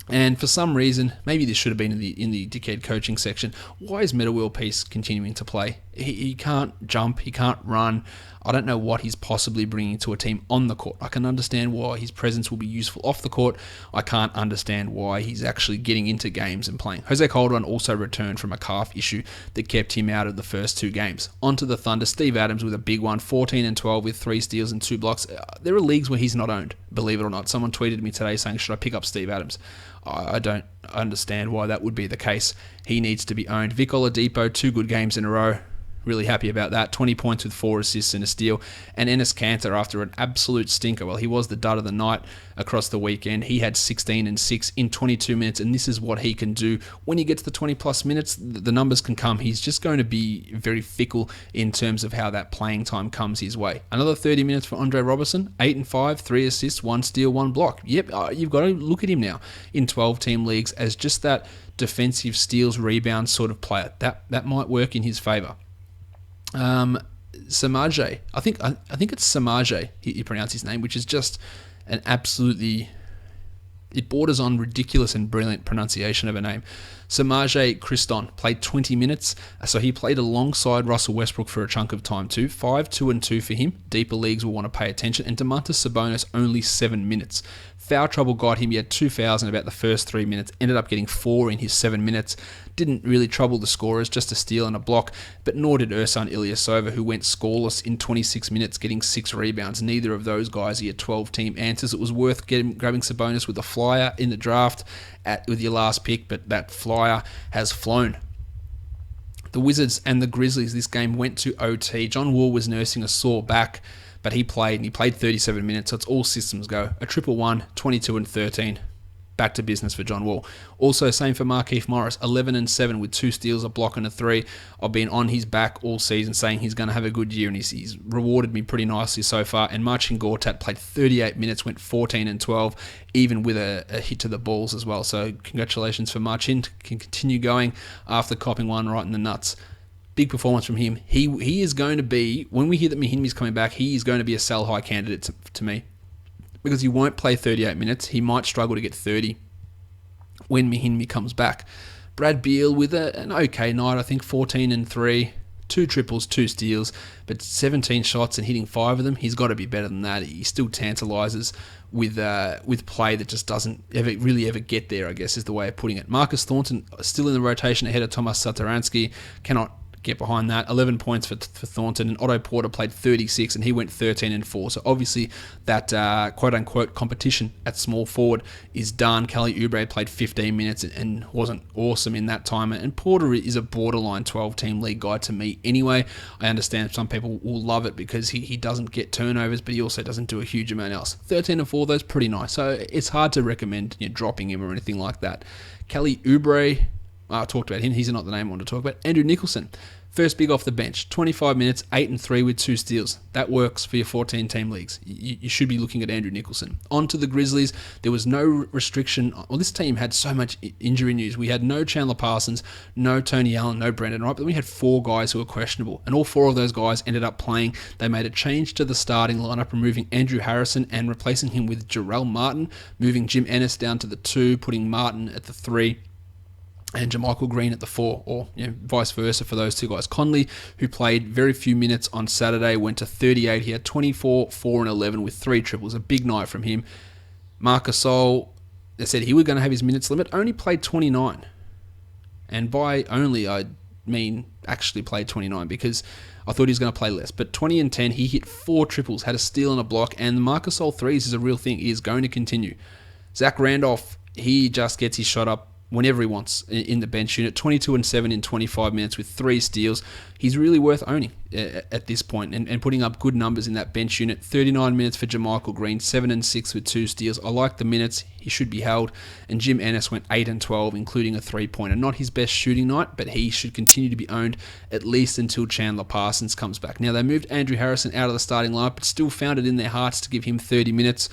And for some reason, maybe this should have been in the dickhead coaching section, why is Metta World Peace continuing to play? He can't jump, he can't run. I don't know what he's possibly bringing to a team on the court. I can understand why his presence will be useful off the court. I can't understand why he's actually getting into games and playing. Jose Calderon also returned from a calf issue that kept him out of the first 2 games. Onto the Thunder, Steve Adams with a big one, 14 and 12 with 3 steals and 2 blocks. There are leagues where he's not owned, believe it or not. Someone tweeted me today saying, should I pick up Steve Adams? I don't understand why that would be the case. He needs to be owned. Vic Oladipo, 2 good games in a row. Really happy about that. 20 points with 4 assists and a steal. And Enes Kanter, after an absolute stinker, well, he was the dud of the night across the weekend. He had 16 and 6 in 22 minutes, and this is what he can do. When he gets to 20-plus minutes, the numbers can come. He's just going to be very fickle in terms of how that playing time comes his way. Another 30 minutes for Andre Robertson, 8 and 5, 3 assists, 1 steal, 1 block. Yep, you've got to look at him now in 12-team leagues as just that defensive steals, rebounds sort of player. That might work in his favour. Samaje, I think it's Samaje, you pronounce his name, which is just an absolutely, it borders on ridiculous and brilliant pronunciation of a name. Samaje Christon played 20 minutes, so he played alongside Russell Westbrook for a chunk of time too. 5, 2, and 2 for him. Deeper leagues will want to pay attention. And Domantas Sabonis only 7 minutes. Foul trouble got him. He had 2 fouls in about the first 3 minutes. Ended up getting 4 in his 7 minutes. Didn't really trouble the scorers, just a steal and a block. But nor did Ersan Ilyasova, who went scoreless in 26 minutes, getting 6 rebounds. Neither of those guys are your 12-team answers. It was worth grabbing Sabonis with a flyer in the draft with your last pick, but that flyer has flown. The Wizards and the Grizzlies, this game went to OT. John Wall was nursing a sore back, but he played, and he played 37 minutes, so it's all systems go. A 1-1-1, 22 and 13. Back to business for John Wall. Also, same for Markieff Morris, 11 and 7 with 2 steals, a block and a 3. I've been on his back all season saying he's going to have a good year, and he's rewarded me pretty nicely so far. And Marcin Gortat played 38 minutes, went 14 and 12, even with a hit to the balls as well. So congratulations for Marcin. Can continue going after copping one right in the nuts. Big performance from him. He is going to be, when we hear that Mahinmi's coming back, he is going to be a sell high candidate to me. Because he won't play 38 minutes. He might struggle to get 30 when Mahinmi comes back. Brad Beal with an okay night, I think 14 and 3, 2 triples, 2 steals, but 17 shots and hitting 5 of them. He's got to be better than that. He still tantalizes with play that just doesn't ever get there, I guess is the way of putting it. Marcus Thornton still in the rotation ahead of Tomas Satoransky. Cannot get behind that. 11 points for Thornton, and Otto Porter played 36 and he went 13 and 4. So obviously that quote-unquote competition at small forward is done. Kelly Oubre played 15 minutes and wasn't awesome in that time, and Porter is a borderline 12-team league guy to me anyway. I understand some people will love it because he doesn't get turnovers, but he also doesn't do a huge amount else. 13 and 4, that's pretty nice. So it's hard to recommend dropping him or anything like that. Kelly Oubre, I talked about him. He's not the name I want to talk about. Andrew Nicholson, first big off the bench, 25 minutes, 8 and 3 with 2 steals. That works for your 14-team leagues. You should be looking at Andrew Nicholson. On to the Grizzlies. There was no restriction. Well, this team had so much injury news. We had no Chandler Parsons, no Tony Allen, no Brandon Wright, but then we had 4 guys who were questionable, and all 4 of those guys ended up playing. They made a change to the starting lineup, removing Andrew Harrison and replacing him with Jarrell Martin, moving Jim Ennis down to the 2, putting Martin at the 3, and JaMychal Green at the 4, or vice versa for those 2 guys. Conley, who played very few minutes on Saturday, went to 38. He had 24, 4, and 11 with 3 triples. A big night from him. Marc Gasol, they said he was going to have his minutes limit, only played 29. And by only, I mean actually played 29 because I thought he was going to play less. But 20 and 10, he hit 4 triples, had a steal and a block, and the Marc Gasol threes is a real thing. He is going to continue. Zach Randolph, he just gets his shot up whenever he wants in the bench unit. 22 and 7 in 25 minutes with 3 steals. He's really worth owning at this point and putting up good numbers in that bench unit. 39 minutes for JaMychal Green, 7 and 6 with 2 steals. I like the minutes. He should be held. And Jim Ennis went 8 and 12, including a 3-pointer. Not his best shooting night, but he should continue to be owned at least until Chandler Parsons comes back. Now, they moved Andrew Harrison out of the starting lineup, but still found it in their hearts to give him 30 minutes.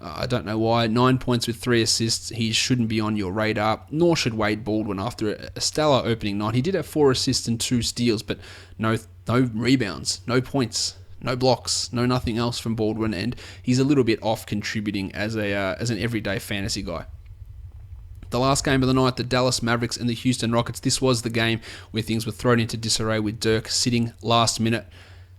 I don't know why. 9 points with 3 assists. He shouldn't be on your radar, nor should Wade Baldwin after a stellar opening night. He did have 4 assists and 2 steals, but no rebounds, no points, no blocks, no nothing else from Baldwin, and he's a little bit off contributing as an everyday fantasy guy. The last game of the night, the Dallas Mavericks and the Houston Rockets. This was the game where things were thrown into disarray with Dirk sitting last minute.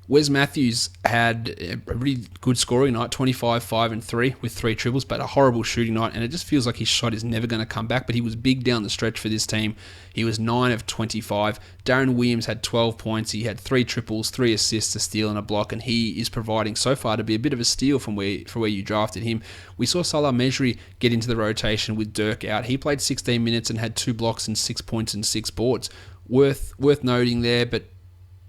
Wes Matthews had a really good scoring night, 25, 5, and 3 with 3 triples, but a horrible shooting night, and it just feels like his shot is never going to come back, but he was big down the stretch for this team. He was 9 of 25. Darren Williams had 12 points. He had 3 triples, 3 assists, a steal, and a block, and he is providing so far to be a bit of a steal for where you drafted him. We saw Salah Mejri get into the rotation with Dirk out. He played 16 minutes and had 2 blocks and 6 points and 6 boards. Worth noting there, but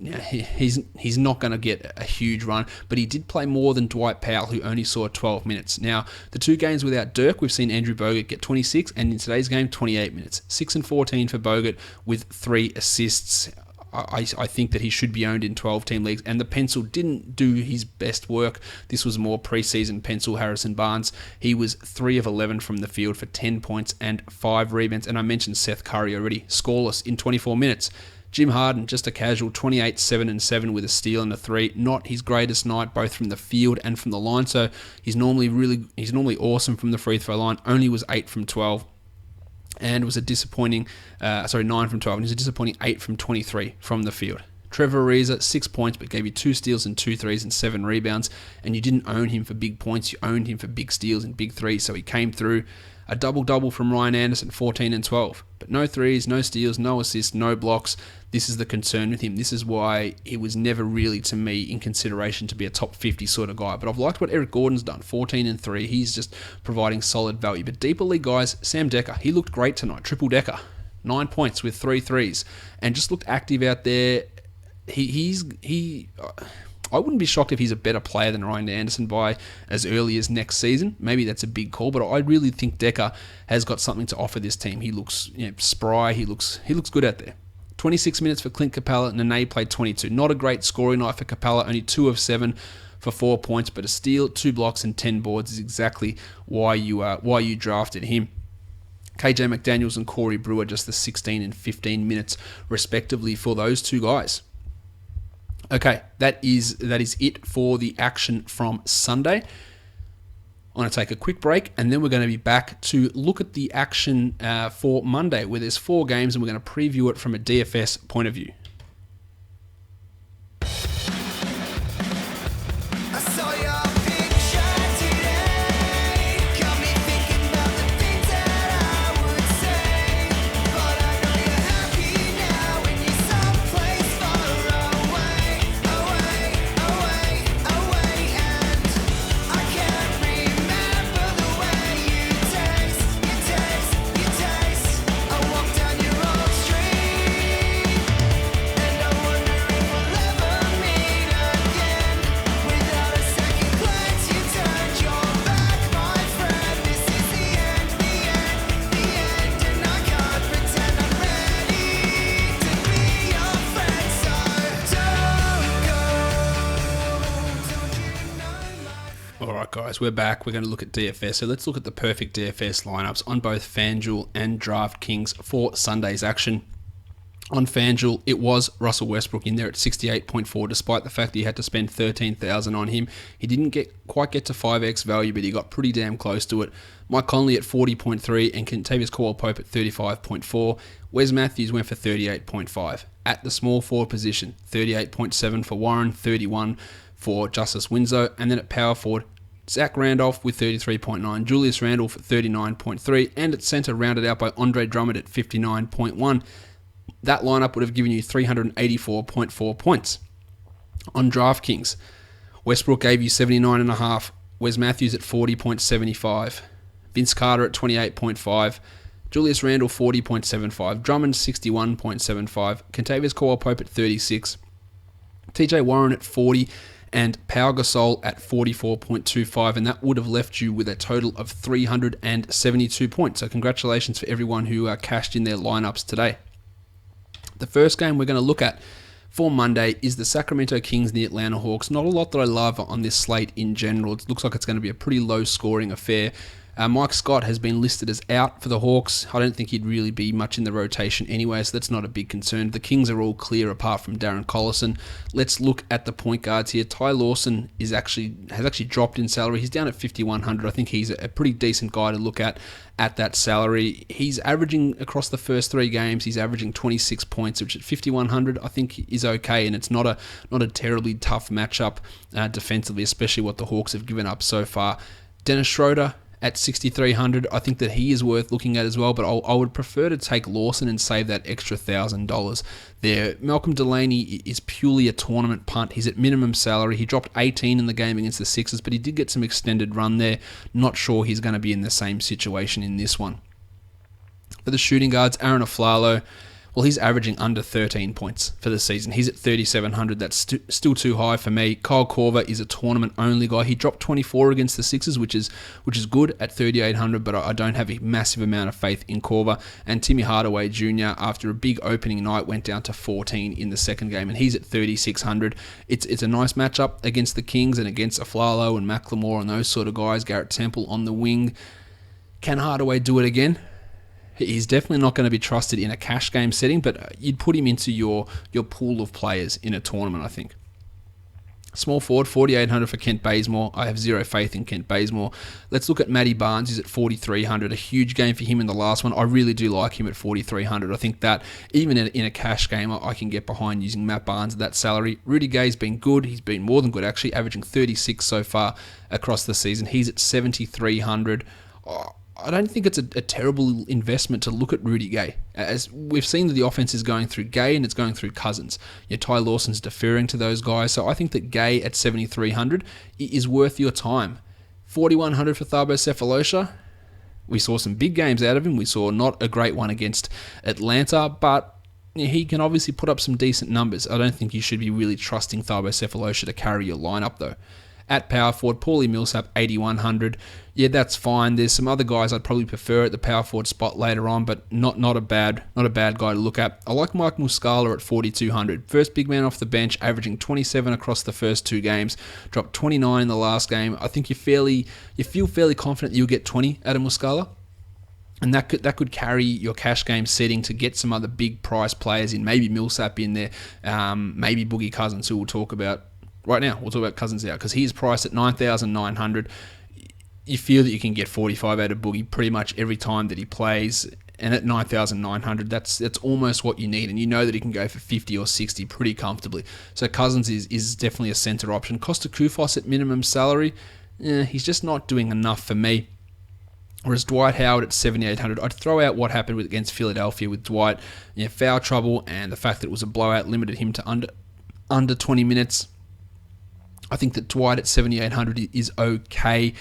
he's not going to get a huge run, but he did play more than Dwight Powell, who only saw 12 minutes. Now, the 2 games without Dirk, we've seen Andrew Bogut get 26, and in today's game, 28 minutes. 6 and 14 for Bogut with 3 assists. I think that he should be owned in 12-team leagues, and the pencil didn't do his best work. This was more preseason pencil. Harrison Barnes, he was 3 of 11 from the field for 10 points and 5 rebounds, and I mentioned Seth Curry already, scoreless in 24 minutes. Jim Harden, just a casual, 28, 7 and 7 with a steal and a 3. Not his greatest night, both from the field and from the line, so he's normally awesome from the free throw line, only was 8 from 12. And was a disappointing, 9 from 12, and he was a disappointing 8 from 23 from the field. Trevor Ariza, 6 points, but gave you 2 steals and 2 threes and 7 rebounds, and you didn't own him for big points, you owned him for big steals and big threes, so he came through. A double-double from Ryan Anderson, 14 and 12. But no threes, no steals, no assists, no blocks. This is the concern with him. This is why he was never really, to me, in consideration to be a top 50 sort of guy. But I've liked what Eric Gordon's done, 14 and 3. He's just providing solid value. But deeper league guys, Sam Decker, he looked great tonight. Triple Decker, 9 points with 3 threes. And just looked active out there. I wouldn't be shocked if he's a better player than Ryan Anderson by as early as next season. Maybe that's a big call, but I really think Decker has got something to offer this team. He looks spry. He looks good out there. 26 minutes for Clint Capella. Nene played 22. Not a great scoring night for Capella. Only 2 of 7 for 4 points, but a steal, 2 blocks, and 10 boards is exactly why you drafted him. KJ McDaniels and Corey Brewer, just the 16 and 15 minutes respectively for those 2 guys. Okay, that is it for the action from Sunday. I'm going to take a quick break, and then we're going to be back to look at the action for Monday, where there's 4 games, and we're going to preview it from a DFS point of view. Guys, we're back. We're going to look at DFS. So let's look at the perfect DFS lineups on both FanDuel and DraftKings for Sunday's action. On FanDuel, it was Russell Westbrook in there at 68.4, despite the fact that you had to spend $13,000 on him. He didn't quite get to 5x value, but he got pretty damn close to it. Mike Conley at 40.3 and Kentavious Caldwell-Pope at 35.4. Wes Matthews went for 38.5. At the small forward position, 38.7 for Warren, 31 for Justice Winslow, and then at power forward, Zach Randolph with 33.9, Julius Randle for 39.3, and at centre rounded out by Andre Drummond at 59.1. That lineup would have given you 384.4 points. On DraftKings, Westbrook gave you 79.5, Wes Matthews at 40.75, Vince Carter at 28.5, Julius Randle 40.75, Drummond 61.75, Kentavious Caldwell-Pope at 36, TJ Warren at 40, and Pau Gasol at 44.25, and that would have left you with a total of 372 points. So congratulations for everyone who cashed in their lineups today. The first game we're going to look at for Monday is the Sacramento Kings and the Atlanta Hawks. Not a lot that I love on this slate in general. It looks like it's going to be a pretty low-scoring affair. Mike Scott has been listed as out for the Hawks. I don't think he'd really be much in the rotation anyway, so that's not a big concern. The Kings are all clear apart from Darren Collison. Let's look at the point guards here. Ty Lawson has actually dropped in salary. He's down at $5,100. I think he's a pretty decent guy to look at that salary. He's averaging, across the first 3 games, he's averaging 26 points, which at $5,100 I think is okay, and it's not a terribly tough matchup defensively, especially what the Hawks have given up so far. Dennis Schroeder at $6,300, I think that he is worth looking at as well, but I would prefer to take Lawson and save that extra $1,000 there. Malcolm Delaney is purely a tournament punt. He's at minimum salary. He dropped 18 in the game against the Sixers, but he did get some extended run there. Not sure he's going to be in the same situation in this one. For the shooting guards, Aaron Aflalo, Well, he's averaging under 13 points for the season. He's at 3,700. That's still too high for me. Kyle Korver is a tournament-only guy. He dropped 24 against the Sixers, which is good at 3,800, but I don't have a massive amount of faith in Korver. And Timmy Hardaway Jr., after a big opening night, went down to 14 in the second game, and he's at 3,600. It's a nice matchup against the Kings and against Aflalo and McLemore and those sort of guys. Garrett Temple on the wing. Can Hardaway do it again? He's definitely not going to be trusted in a cash game setting, but you'd put him into your pool of players in a tournament, I think. Small forward, 4,800 for Kent Bazemore. I have zero faith in Kent Bazemore. Let's look at Matty Barnes. He's at 4,300. A huge game for him in the last one. I really do like him at 4,300. I think that even in a cash game, I can get behind using Matt Barnes at that salary. Rudy Gay's been good. He's been more than good, actually, averaging 36 so far across the season. He's at 7,300. I don't think it's a terrible investment to look at Rudy Gay. As we've seen that the offense is going through Gay and it's going through Cousins. Ty Lawson's deferring to those guys. So I think that Gay at 7,300 is worth your time. 4,100 for Thabo Sefolosha. We saw some big games out of him. We saw not a great one against Atlanta, but he can obviously put up some decent numbers. I don't think you should be really trusting Thabo Sefolosha to carry your lineup, though. At power forward, Paulie Millsap, 8,100. Yeah, that's fine. There's some other guys I'd probably prefer at the power forward spot later on, but not a bad guy to look at. I like Mike Muscala at 4,200. First big man off the bench, averaging 27 across the first two games. Dropped 29 in the last game. I think you feel fairly confident that you'll get 20 out of Muscala. And that could carry your cash game setting to get some other big price players in. Maybe Millsap in there. Maybe Boogie Cousins, who we'll talk about right now. We'll talk about Cousins out because he's priced at 9,900. You feel that you can get 45 out of Boogie pretty much every time that he plays, and at 9,900, that's almost what you need, and you know that he can go for 50 or 60 pretty comfortably. So Cousins is definitely a center option. Costa Koufos at minimum salary, he's just not doing enough for me. Whereas Dwight Howard at 7,800, I'd throw out what happened against Philadelphia with Dwight. Foul trouble and the fact that it was a blowout limited him to under 20 minutes. I think that Dwight at 7,800 is okay.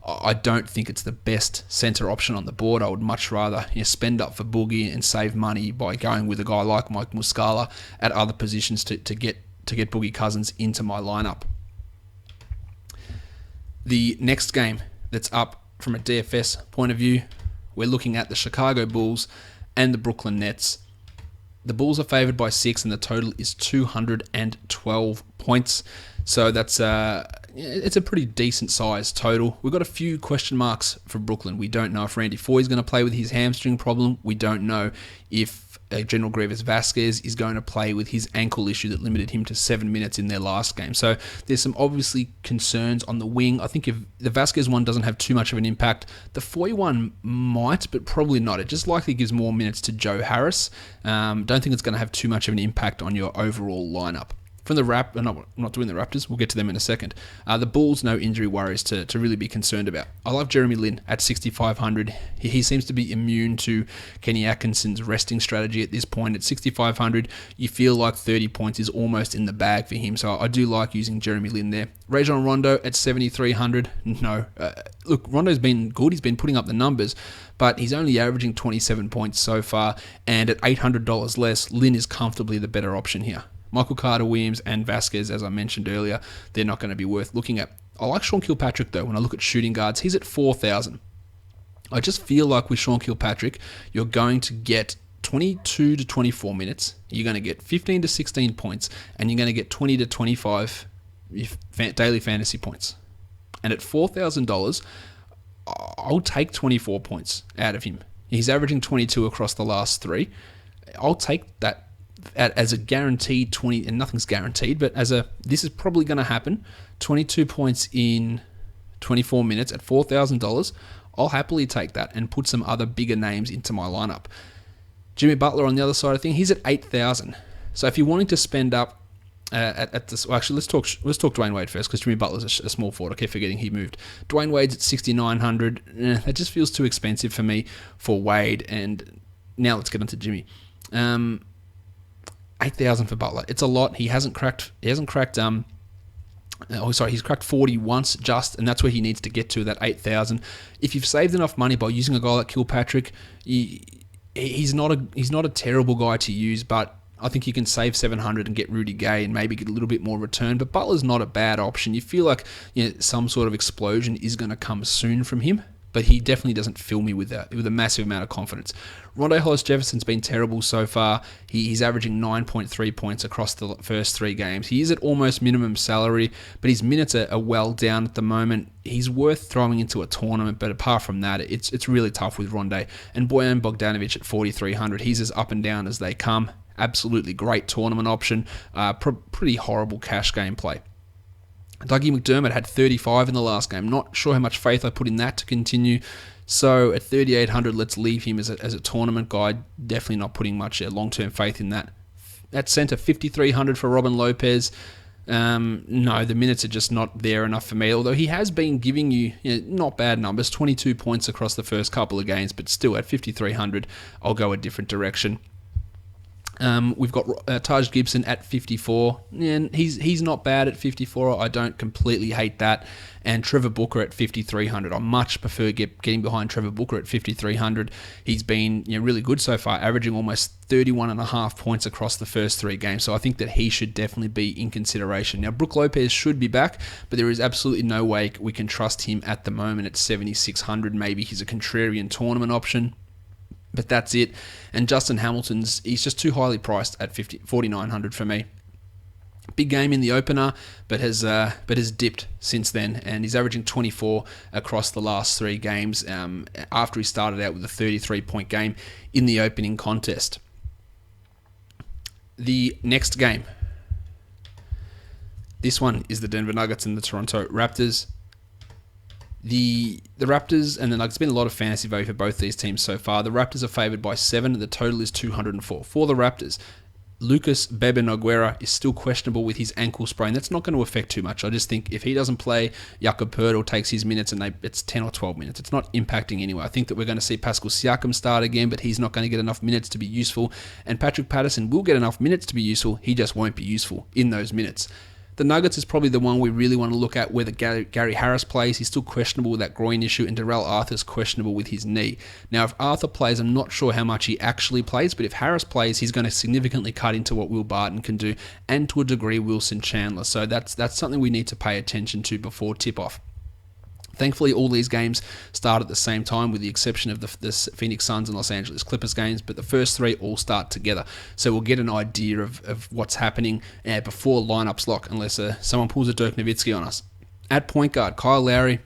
I don't think it's the best center option on the board. I would much rather spend up for Boogie and save money by going with a guy like Mike Muscala at other positions to get Boogie Cousins into my lineup. The next game that's up from a DFS point of view, we're looking at the Chicago Bulls and the Brooklyn Nets. The Bulls are favored by 6 and the total is 212 points. So that's it's a pretty decent size total. We've got a few question marks for Brooklyn. We don't know if Randy Foy's going to play with his hamstring problem. We don't know if General Grievous Vasquez is going to play with his ankle issue that limited him to 7 minutes in their last game. So there's some obviously concerns on the wing. I think if the Vasquez one doesn't have too much of an impact, the Foy one might, but probably not. It just likely gives more minutes to Joe Harris. Don't think it's going to have too much of an impact on your overall lineup. From the I'm not doing the Raptors. We'll get to them in a second. The Bulls, no injury worries to really be concerned about. I love Jeremy Lin at 6,500. He seems to be immune to Kenny Atkinson's resting strategy at this point. At 6,500, you feel like 30 points is almost in the bag for him. So I do like using Jeremy Lin there. Rajon Rondo at 7,300. No. Look, Rondo's been good. He's been putting up the numbers, but he's only averaging 27 points so far. And at $800 less, Lin is comfortably the better option here. Michael Carter-Williams and Vasquez, as I mentioned earlier, they're not going to be worth looking at. I like Sean Kilpatrick, though, when I look at shooting guards. He's at 4,000. I just feel like with Sean Kilpatrick, you're going to get 22 to 24 minutes. You're going to get 15 to 16 points, and you're going to get 20 to 25 daily fantasy points. And at $4,000, I'll take 24 points out of him. He's averaging 22 across the last three. I'll take that as a guaranteed 20, and nothing's guaranteed, but this is probably going to happen. 22 points in 24 minutes at $4,000. I'll happily take that and put some other bigger names into my lineup. Jimmy Butler on the other side of things, he's at 8,000. So if you're wanting to spend up at this, well, actually let's talk Dwayne Wade first, because Jimmy Butler's a small forward. I keep forgetting he moved. Dwayne Wade's at 6,900. That just feels too expensive for me for Wade. And now let's get on to Jimmy. 8,000 for Butler. It's a lot. He's cracked 40 once just, and that's where he needs to get to, that 8,000. If you've saved enough money by using a guy like Kilpatrick, he's not a terrible guy to use, but I think you can save 700 and get Rudy Gay and maybe get a little bit more return. But Butler's not a bad option. You feel like some sort of explosion is going to come soon from him, but he definitely doesn't fill me with a massive amount of confidence. Rondé Hollis-Jefferson's been terrible so far. He's averaging 9.3 points across the first 3 games. He is at almost minimum salary, but his minutes are well down at the moment. He's worth throwing into a tournament, but apart from that, it's really tough with Rondé. And Bojan Bogdanovic at 4,300, he's as up and down as they come. Absolutely great tournament option. Pretty horrible cash game play. Dougie McDermott had 35 in the last game. Not sure how much faith I put in that to continue. So at 3,800, let's leave him as a tournament guy. Definitely not putting much long-term faith in that. At centre, 5,300 for Robin Lopez. No, the minutes are just not there enough for me. Although he has been giving you not bad numbers, 22 points across the first couple of games, but still at 5,300, I'll go a different direction. We've got Taj Gibson at 54, and he's not bad at 54. I don't completely hate that. And Trevor Booker at 5,300. I much prefer getting behind Trevor Booker at 5,300. He's been really good so far, averaging almost 31.5 points across the first 3 games. So I think that he should definitely be in consideration. Now, Brook Lopez should be back, but there is absolutely no way we can trust him at the moment at 7,600. Maybe he's a contrarian tournament option, but that's it. And Justin Hamilton's, he's just too highly priced at 4,900 for me. Big game in the opener, but has dipped since then, and he's averaging 24 across the last 3 games after he started out with a 33-point game in the opening contest. The next game. This one is the Denver Nuggets and the Toronto Raptors. The Raptors and the Nuggets, been a lot of fantasy value for both these teams so far. The Raptors are favored by 7, and the total is 204. For the Raptors, Lucas Bebe Nogueira is still questionable with his ankle sprain. That's not going to affect too much. I just think if he doesn't play, Jakob Poeltl takes his minutes and it's 10 or 12 minutes. It's not impacting anyway. I think that we're going to see Pascal Siakam start again, but he's not going to get enough minutes to be useful. And Patrick Patterson will get enough minutes to be useful. He just won't be useful in those minutes. The Nuggets is probably the one we really want to look at, whether Gary Harris plays. He's still questionable with that groin issue, and Darrell Arthur's questionable with his knee. Now, if Arthur plays, I'm not sure how much he actually plays, but if Harris plays, he's going to significantly cut into what Will Barton can do, and to a degree, Wilson Chandler. So that's something we need to pay attention to before tip-off. Thankfully, all these games start at the same time, with the exception of the Phoenix Suns and Los Angeles Clippers games, but the first 3 all start together. So we'll get an idea of what's happening before lineups lock, unless someone pulls a Dirk Nowitzki on us. At point guard, Kyle Lowry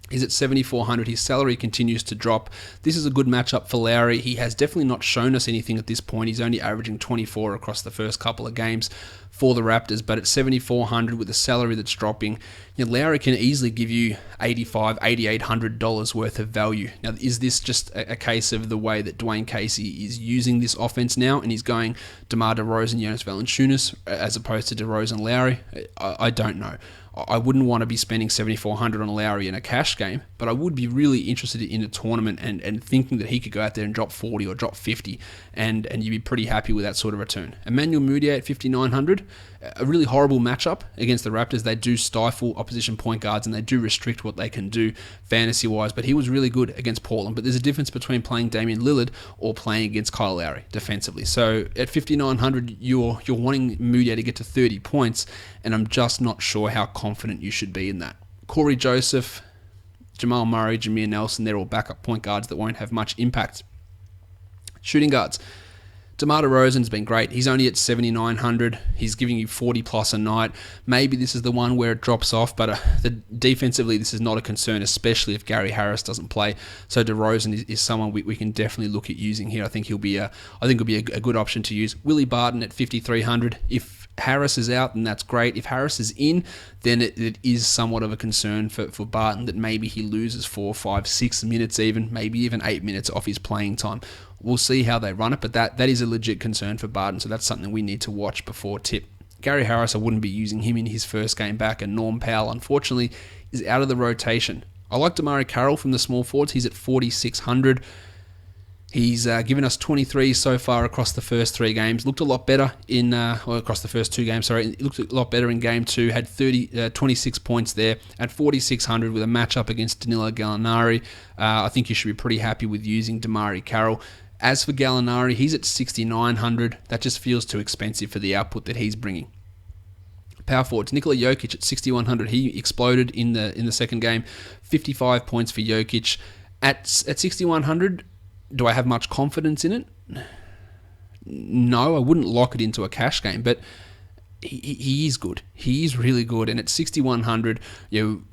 is at 7,400. His salary continues to drop. This is a good matchup for Lowry. He has definitely not shown us anything at this point. He's only averaging 24 across the first couple of games for the Raptors, but at 7,400 with a salary that's dropping, Lowry can easily give you $8,500, $8,800 worth of value. Now, is this just a case of the way that Dwayne Casey is using this offense now, and he's going DeMar DeRozan, Jonas Valanciunas, as opposed to DeRozan Lowry? I don't know. I wouldn't want to be spending $7,400 on Lowry in a cash game, but I would be really interested in a tournament and thinking that he could go out there and drop 40 or drop 50, and you'd be pretty happy with that sort of return. Emmanuel Mudiay at 5,900, a really horrible matchup against the Raptors. They do stifle opposition point guards, and they do restrict what they can do fantasy-wise, but he was really good against Portland. But there's a difference between playing Damian Lillard or playing against Kyle Lowry defensively. So at 5,900, you're wanting Mudiay to get to 30 points, and I'm just not sure how confident you should be in that. Corey Joseph, Jamal Murray, Jameer Nelson, they're all backup point guards that won't have much impact. Shooting guards. DeMar DeRozan's been great. He's only at 7,900. He's giving you 40 plus a night. Maybe this is the one where it drops off, but defensively, this is not a concern, especially if Gary Harris doesn't play. So DeRozan is someone we can definitely look at using here. I think he'll be a good option to use. Willie Barton at 5,300. If Harris is out, then that's great. If Harris is in, then it is somewhat of a concern for Barton that maybe he loses 4, 5, 6 minutes even, maybe even 8 minutes off his playing time. We'll see how they run it, but that is a legit concern for Barton, so that's something we need to watch before tip. Gary Harris, I wouldn't be using him in his first game back, and Norm Powell, unfortunately, is out of the rotation. I like Damari Carroll from the small forwards. He's at 4,600. He's given us 23 so far across the first 3 games. Looked a lot better across the first 2 games. Sorry, looked a lot better in game 2. Had 26 points there at 4,600 with a matchup against Danilo Gallinari. I think you should be pretty happy with using Damari Carroll. As for Gallinari, he's at 6,900. That just feels too expensive for the output that he's bringing. Power forwards, Nikola Jokic at 6,100. He exploded in the second game. 55 points for Jokic. At 6,100, do I have much confidence in it? No, I wouldn't lock it into a cash game, but he is good. He is really good. And at 6,100,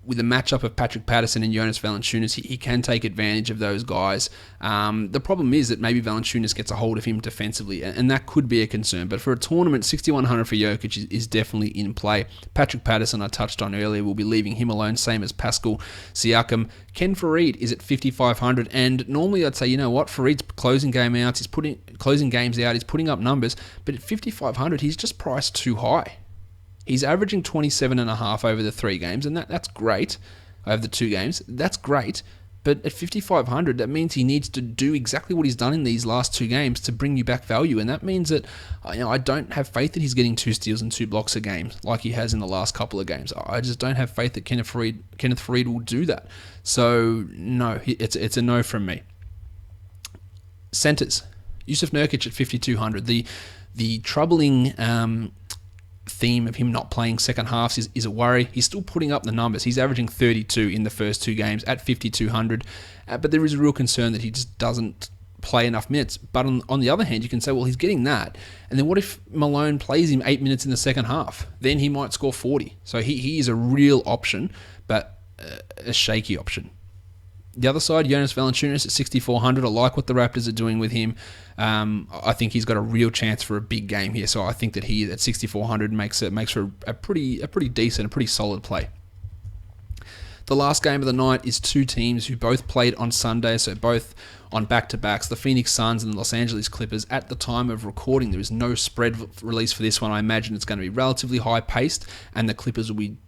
with the matchup of Patrick Patterson and Jonas Valanciunas, he can take advantage of those guys. The problem is that maybe Valanciunas gets a hold of him defensively, and that could be a concern. But for a tournament, 6,100 for Jokic is definitely in play. Patrick Patterson, I touched on earlier, will be leaving him alone, same as Pascal Siakam. Ken Farid is at 5,500, and normally I'd say, you know what, Farid's closing games out, he's putting up numbers, but at 5,500, he's just priced too high. He's averaging 27.5 over the 3 games, and that's great. Over the 2 games, that's great. But at 5,500, that means he needs to do exactly what he's done in these last 2 games to bring you back value, and that means that I don't have faith that he's getting 2 steals and 2 blocks a game like he has in the last couple of games. I just don't have faith that Kenneth Faried will do that. So no, it's a no from me. Centers, Jusuf Nurkic at 5,200. The troubling theme of him not playing second halves is a worry. He's still putting up the numbers. He's averaging 32 in the first 2 games at 5,200, but there is a real concern that he just doesn't play enough minutes. But on the other hand, you can say, well, he's getting that, and then what if Malone plays him 8 minutes in the second half? Then he might score 40. So he is a real option, but a shaky option. The other side, Jonas Valanciunas at 6,400. I like what the Raptors are doing with him. I think he's got a real chance for a big game here. So I think that he at 6,400 makes for a pretty decent, a pretty solid play. The last game of the night is 2 teams who both played on Sunday, so both on back-to-backs, the Phoenix Suns and the Los Angeles Clippers. At the time of recording, there is no spread release for this one. I imagine it's going to be relatively high-paced, and the Clippers will be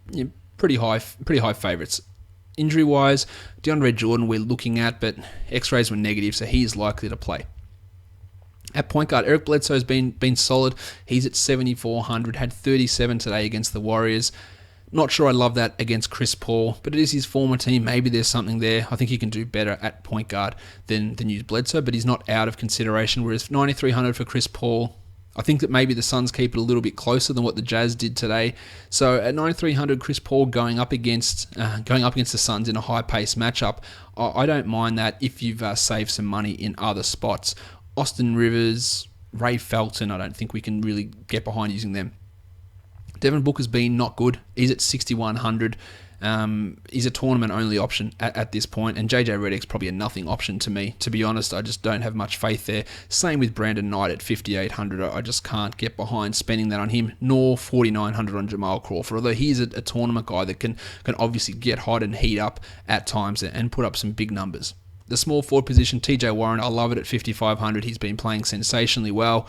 pretty high favourites. Injury-wise, DeAndre Jordan we're looking at, but X-rays were negative, so he is likely to play. At point guard, Eric Bledsoe has been solid. He's at 7,400, had 37 today against the Warriors. Not sure I love that against Chris Paul, but it is his former team. Maybe there's something there. I think he can do better at point guard than use Bledsoe, but he's not out of consideration. Whereas 9,300 for Chris Paul, I think that maybe the Suns keep it a little bit closer than what the Jazz did today. So at 9,300, Chris Paul going up against the Suns in a high-paced matchup, I don't mind that if you've saved some money in other spots. Austin Rivers, Ray Felton, I don't think we can really get behind using them. Devin Booker's been not good. He's at 6,100. He's a tournament-only option at this point, and JJ Redick's probably a nothing option to me. To be honest, I just don't have much faith there. Same with Brandon Knight at 5,800. I just can't get behind spending that on him, nor 4,900 on Jamal Crawford, although he's a tournament guy that can obviously get hot and heat up at times and put up some big numbers. The small forward position, TJ Warren, I love it at 5,500. He's been playing sensationally well.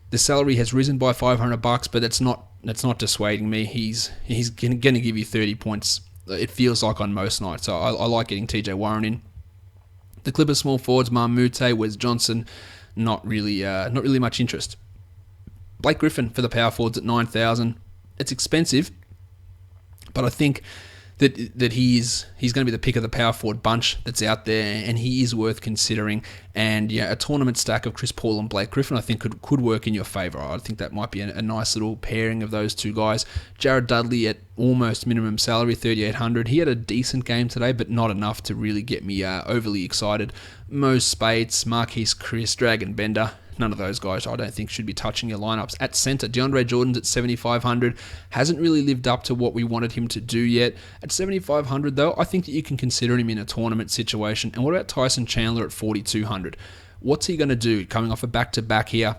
The salary has risen by $500, but that's not dissuading me. He's going to give you 30 points. It feels like on most nights. So I like getting TJ Warren in. The Clippers small forwards, Marmute, Wes Johnson, not really much interest. Blake Griffin for the power forwards at 9,000. It's expensive, but I think that he's going to be the pick of the power forward bunch that's out there, and he is worth considering. And yeah, a tournament stack of Chris Paul and Blake Griffin I think could work in your favour. I think that might be a nice little pairing of those 2 guys. Jared Dudley at almost minimum salary, 3,800. He had a decent game today, but not enough to really get me overly excited. Mo Spates, Marquise Chris, Dragon Bender, none of those guys I don't think should be touching your lineups. At centre, DeAndre Jordan's at 7,500. Hasn't really lived up to what we wanted him to do yet. At 7,500 though, I think that you can consider him in a tournament situation. And what about Tyson Chandler at 4,200? What's he going to do coming off a back-to-back here?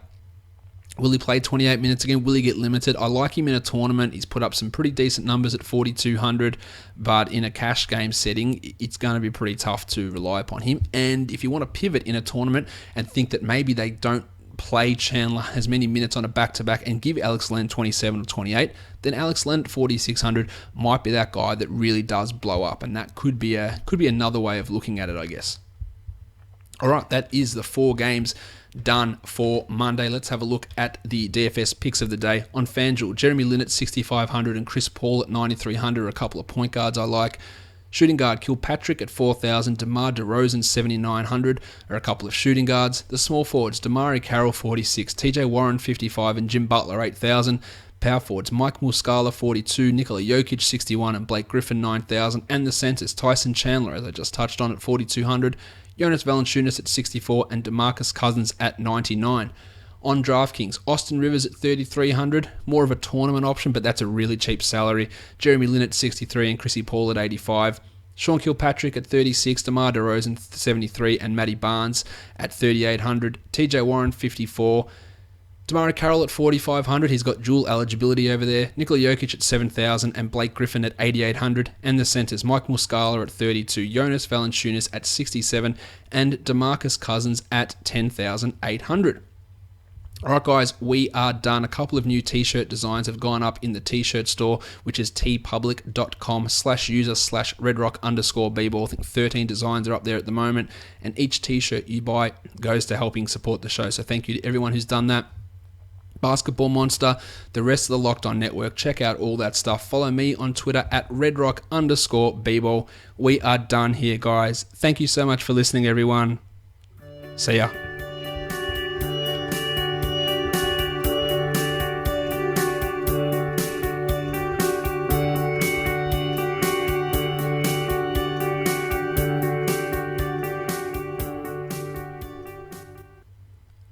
Will he play 28 minutes again? Will he get limited? I like him in a tournament. He's put up some pretty decent numbers at 4,200, but in a cash game setting, it's going to be pretty tough to rely upon him. And if you want to pivot in a tournament and think that maybe they don't play Chandler as many minutes on a back-to-back and give Alex Len 27 or 28, then Alex Len at 4,600 might be that guy that really does blow up, and that could be another way of looking at it, I guess. All right, that is the 4 games done for Monday. Let's have a look at the DFS picks of the day. On FanDuel, Jeremy Lin at 6,500 and Chris Paul at 9,300 are a couple of point guards I like. Shooting guard Kilpatrick at 4,000, DeMar DeRozan 7,900 are a couple of shooting guards. The small forwards, Damari Carroll 46, TJ Warren 55 and Jim Butler 8,000. Power forwards, Mike Muscala 42, Nikola Jokic 61 and Blake Griffin 9,000. And the centers, Tyson Chandler, as I just touched on, at 4,200, Jonas Valanciunas at 64 and DeMarcus Cousins at 99. On DraftKings, Austin Rivers at 3,300, more of a tournament option, but that's a really cheap salary. Jeremy Lin at 63 and Chrissy Paul at 85. Sean Kilpatrick at 36, DeMar DeRozan 73 and Matty Barnes at 3,800. TJ Warren 54. Damari Carroll at 4,500. He's got dual eligibility over there. Nikola Jokic at 7,000 and Blake Griffin at 8,800. And the centers, Mike Muscala at 32, Jonas Valanciunas at 67 and DeMarcus Cousins at 10,800. Alright guys, we are done. A couple of new t-shirt designs have gone up in the t-shirt store, which is tpublic.com/user/redrock_bball. I think 13 designs are up there at the moment, and each t-shirt you buy goes to helping support the show. So thank you to everyone who's done that. Basketball Monster, the rest of the Locked On Network, check out all that stuff. Follow me on Twitter at redrock_bball. We are done here, guys. Thank you so much for listening, everyone. See ya.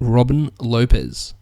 Robin Lopez.